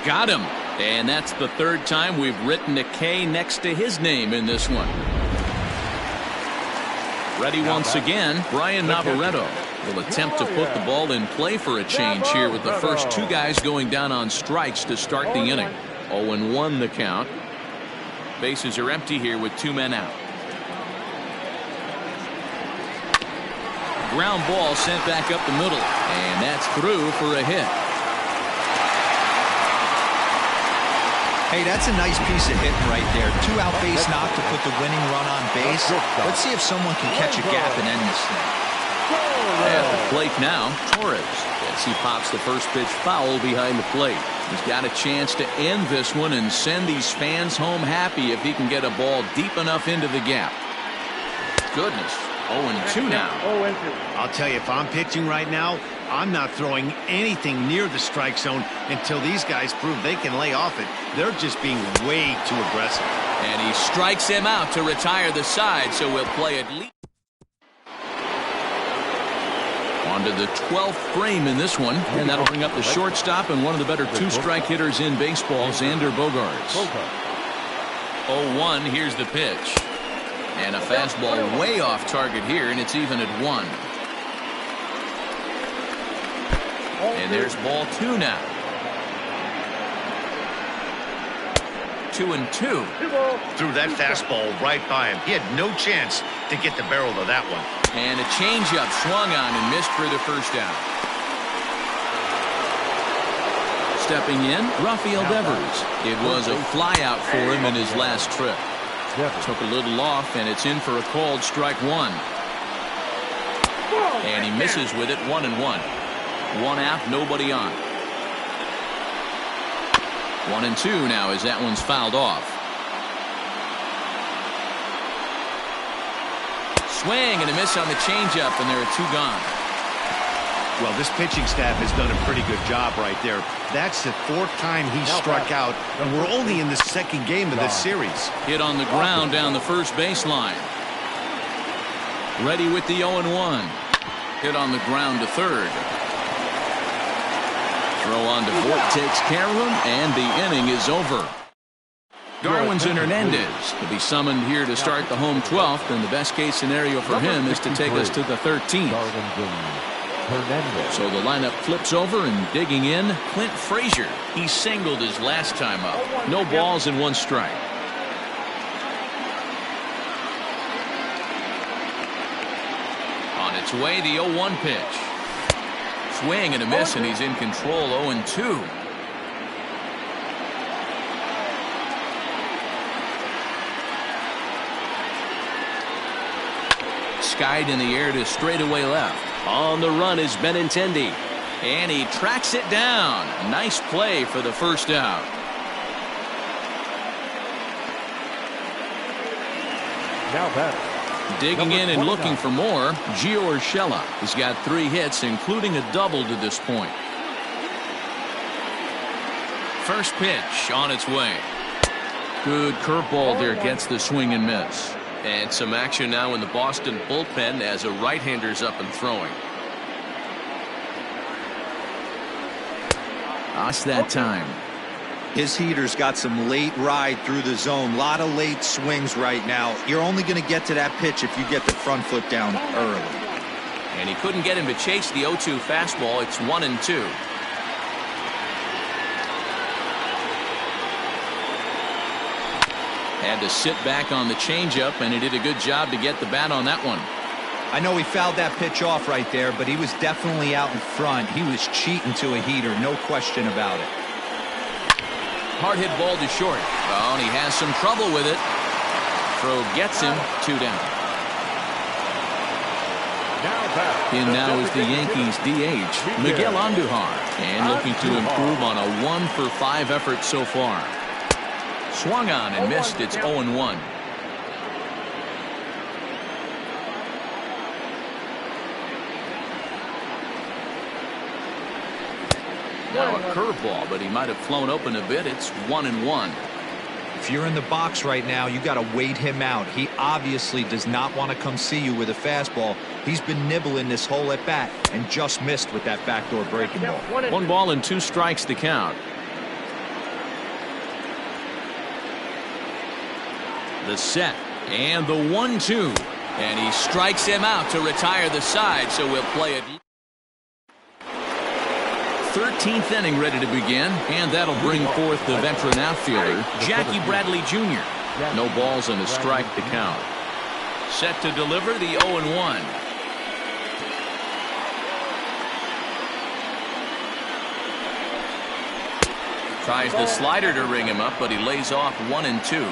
Got him. And that's the 3rd time we've written a K next to his name in this one. Ready once again, Brian Navarreto will attempt to put the ball in play for a change here with the first 2 guys going down on strikes to start the inning. 0-1 the count. Bases are empty here with 2 men out. Ground ball sent back up the middle, and that's through for a hit. Hey, that's a nice piece of hitting right there. 2-out base knock to put the winning run on base. Let's see if someone can catch a gap and end this thing. At the plate now, Torres. As he pops the first pitch foul behind the plate. He's got a chance to end this one and send these fans home happy if he can get a ball deep enough into the gap. Goodness. 0-2 now. 0-2. I'll tell you, if I'm pitching right now, I'm not throwing anything near the strike zone until these guys prove they can lay off it. They're just being way too aggressive. And he strikes him out to retire the side, so we'll play at least. On to the 12th frame in this one, and that'll bring up the shortstop and one of the better two-strike hitters in baseball, Xander Bogaerts. 0-1, here's the pitch. And a fastball way off target here, and it's even at 1. And there's ball 2 now. 2-2. Threw that fastball right by him. He had no chance to get the barrel of that one. And a changeup swung on and missed for the first out. Stepping in, Rafael Devers. It was a flyout for him in his last trip. Took a little off, and it's in for a called strike 1. And he misses with it, 1-1. 1 out, nobody on. 1-2 now as that one's fouled off. Swing and a miss on the changeup, and there are 2 gone. Well, this pitching staff has done a pretty good job right there. That's the 4th time he struck out, and we're only in the 2nd game of this series. Hit on the ground down the first baseline. Ready with the 0-1. Hit on the ground to third. Throw on to fourth, takes care of him, and the inning is over. Darwin's and Hernandez to be summoned here to start the home 12th, and the best case scenario for him is to take us to the 13th. So the lineup flips over, and digging in, Clint Frazier. He singled his last time up. No balls and 1 strike. On its way, the 0-1 pitch. Swing and a miss, and he's in control. 0-2. Skied in the air to straightaway left. On the run is Benintendi, and he tracks it down. Nice play for the first out. Now batter. Digging in and looking for more, Gio Urshela has got 3 hits, including a double to this point. First pitch on its way. Good curveball there, gets the swing and miss. And some action now in the Boston bullpen as a right-hander's up and throwing. Us that time. His heater's got some late ride through the zone. A lot of late swings right now. You're only going to get to that pitch if you get the front foot down early. And he couldn't get him to chase the 0-2 fastball. It's 1-2. Had to sit back on the changeup, and he did a good job to get the bat on that one. I know he fouled that pitch off right there, but he was definitely out in front. He was cheating to a heater, no question about it. Hard hit ball to short. Oh, and he has some trouble with it. Throw gets him. 2 down. In now is the Yankees DH, Miguel Andujar, and looking to improve on a 1-for-5 effort so far. Swung on and missed. It's 0-1. Now a curveball, but he might have flown open a bit. It's 1-1. If you're in the box right now, you got to wait him out. He obviously does not want to come see you with a fastball. He's been nibbling this whole at bat and just missed with that backdoor breaking ball. 1 ball and 2 strikes to count. The set and the 1-2, and he strikes him out to retire the side, so we'll play it. 13th inning ready to begin, and that'll bring forth the veteran outfielder, Jackie Bradley Jr. No balls and a strike to count. Set to deliver the 0-1. Tries the slider to ring him up, but he lays off 1-2.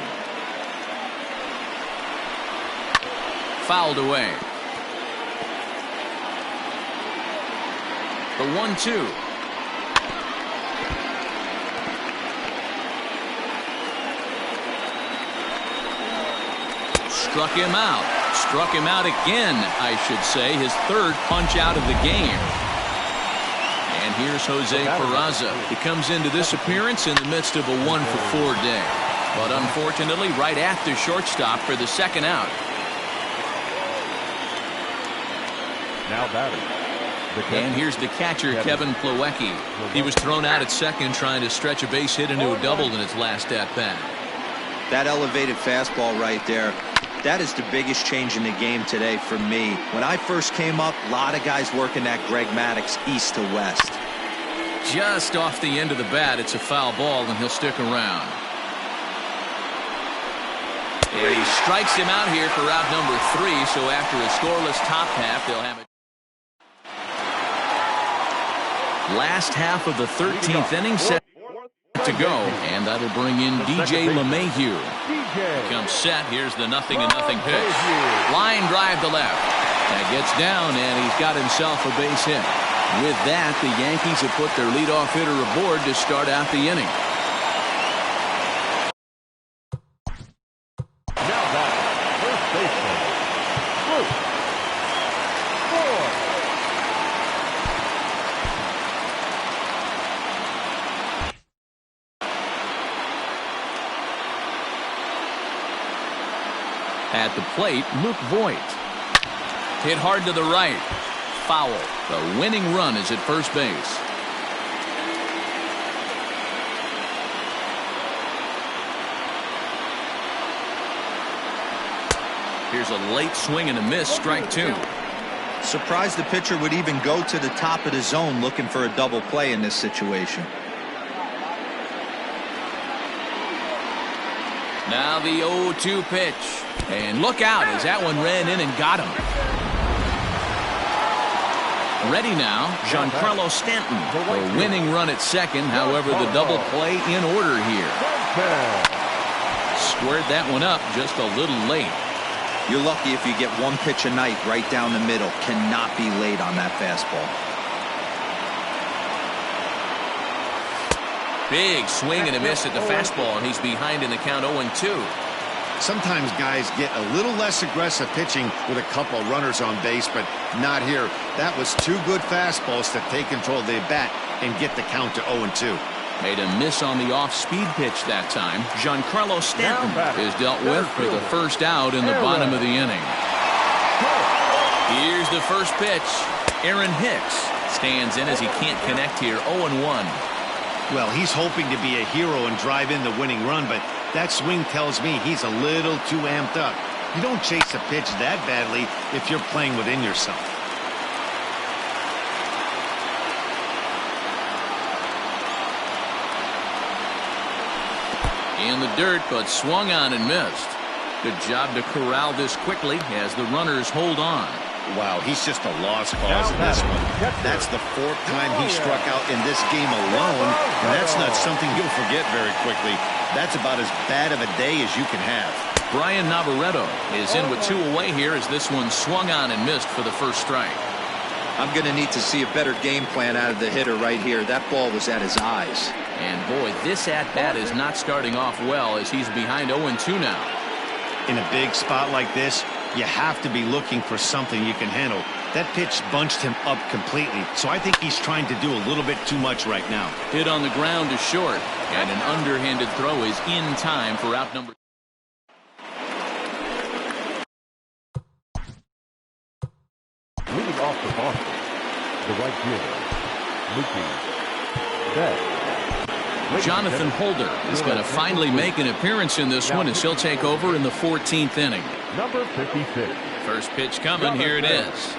Fouled away. The 1-2. Struck him out. Struck him out again, I should say. His third punch out of the game. And here's Jose Peraza. He comes into this appearance in the midst of a 1-for-4 day. But unfortunately, right at the shortstop for the second out. Now batting. And here's the catcher, Kevin Plawecki. He was thrown out at second trying to stretch a base hit into a double in his last at-bat. That elevated fastball right there, that is the biggest change in the game today for me. When I first came up, a lot of guys working that Greg Maddux east to west. Just off the end of the bat, it's a foul ball, and he'll stick around. And he strikes him out here for out number 3, so after a scoreless top half, they'll have it. Last half of the 13th inning set to go, and that'll bring in DJ LeMahieu. Comes set. Here's the 0-0 pitch. Line drive to left. That gets down, and he's got himself a base hit. With that, the Yankees have put their leadoff hitter aboard to start out the inning. Now back, first baseman, Bruce Ford. At the plate, Luke Voigt. Hit hard to the right. Foul. The winning run is at first base. Here's a late swing and a miss, strike 2. Surprised the pitcher would even go to the top of the zone looking for a double play in this situation. Now the 0-2 pitch. And look out as that one ran in and got him. Ready now, Giancarlo Stanton. The winning run at second, however, the double play in order here. Squared that one up just a little late. You're lucky if you get one pitch a night right down the middle. Cannot be late on that fastball. Big swing and a miss at the fastball, and he's behind in the count 0-2. Sometimes guys get a little less aggressive pitching with a couple of runners on base, but not here. That was 2 good fastballs to take control of the bat and get the count to 0-2. Made a miss on the off-speed pitch that time. Giancarlo Stanton is dealt with for the first out in the bottom of the inning. Here's the first pitch. Aaron Hicks stands in as he can't connect here. 0-1. Well, he's hoping to be a hero and drive in the winning run, but that swing tells me he's a little too amped up. You don't chase a pitch that badly if you're playing within yourself. In the dirt, but swung on and missed. Good job to corral this quickly as the runners hold on. Wow, he's just a lost cause in this one. That's the 4th time he struck out in this game alone, and that's not something you'll forget very quickly. That's about as bad of a day as you can have. Brian Navarreto is in with 2 away here as this one swung on and missed for the first strike. I'm going to need to see a better game plan out of the hitter right here. That ball was at his eyes. And boy, this at-bat is not starting off well as he's behind 0-2 now. In a big spot like this, you have to be looking for something you can handle. That pitch bunched him up completely, so I think he's trying to do a little bit too much right now. Hit on the ground to short, and an underhanded throw is in time for out number. Leading off the Boston, the right fielder, Mookie Betts. Jonathan Holder is going to finally make an appearance in this one as he'll take over in the 14th inning. Number 56. First pitch coming. Here it is.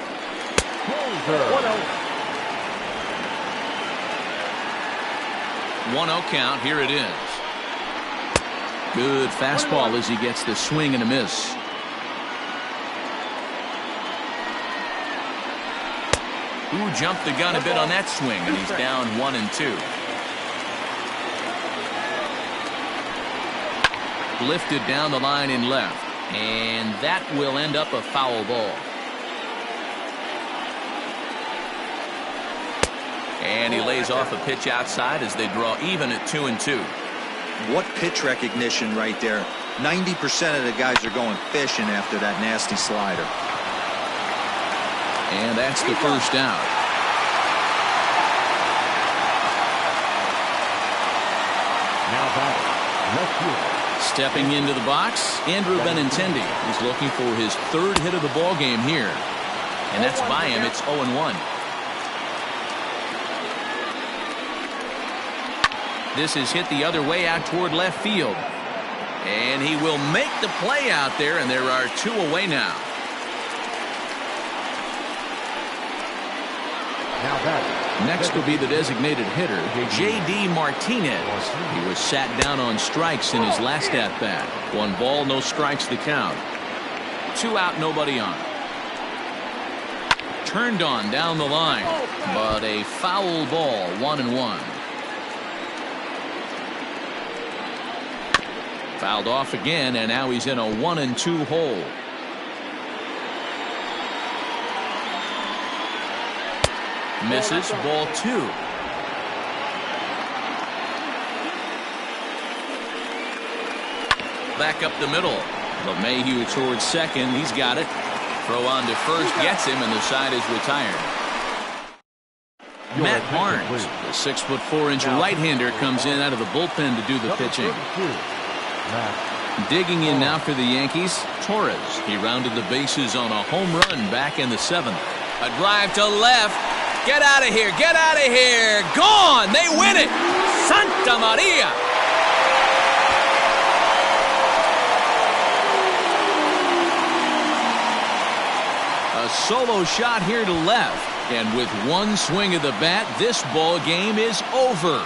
1-0 count. Here it is. Good fastball as he gets the swing and a miss. Ooh, jumped the gun a bit on that swing, and he's down 1-2. lifted down the line in left. And that will end up a foul ball. And he lays off a pitch outside as they draw even at 2-2. What pitch recognition right there. 90% of the guys are going fishing after that nasty slider. And that's the first down. Now back, left field. Stepping into the box, Andrew Benintendi. He's looking for his third hit of the ball game here. And that's by him. It's 0-1. This is hit the other way out toward left field. And he will make the play out there, and there are 2 away now. Now back. Next will be the designated hitter, J.D. Martinez. He was sat down on strikes in his last at-bat. 1 ball, no strikes the count. 2 out, nobody on. Turned on down the line, but a foul ball, 1-1. Fouled off again, and now he's in a 1-2 hole. Misses, ball 2. Back up the middle. LeMahieu towards second. He's got it. Throw on to first, gets him, and the side is retired. Matt Barnes, the 6'4" right-hander, comes in out of the bullpen to do the pitching. Digging in now for the Yankees, Torres. He rounded the bases on a home run back in the 7th. A drive to left. Get out of here. Get out of here. Gone. They win it. Santa Maria. A solo shot here to left. And with 1 swing of the bat, this ball game is over.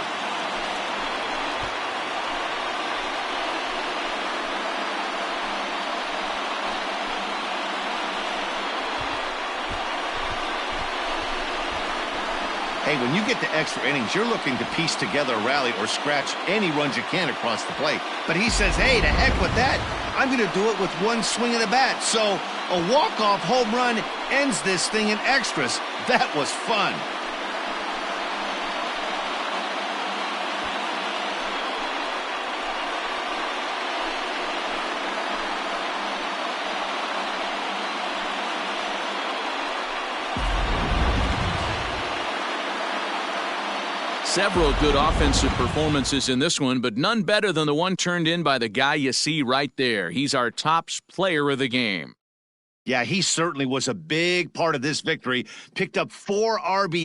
Hey, when you get to extra innings, you're looking to piece together a rally or scratch any runs you can across the plate. But he says, hey, to heck with that. I'm going to do it with 1 swing of the bat. So a walk-off home run ends this thing in extras. That was fun. Several good offensive performances in this one, but none better than the one turned in by the guy you see right there. He's our top player of the game. Yeah, he certainly was a big part of this victory. Picked up 4 RBIs.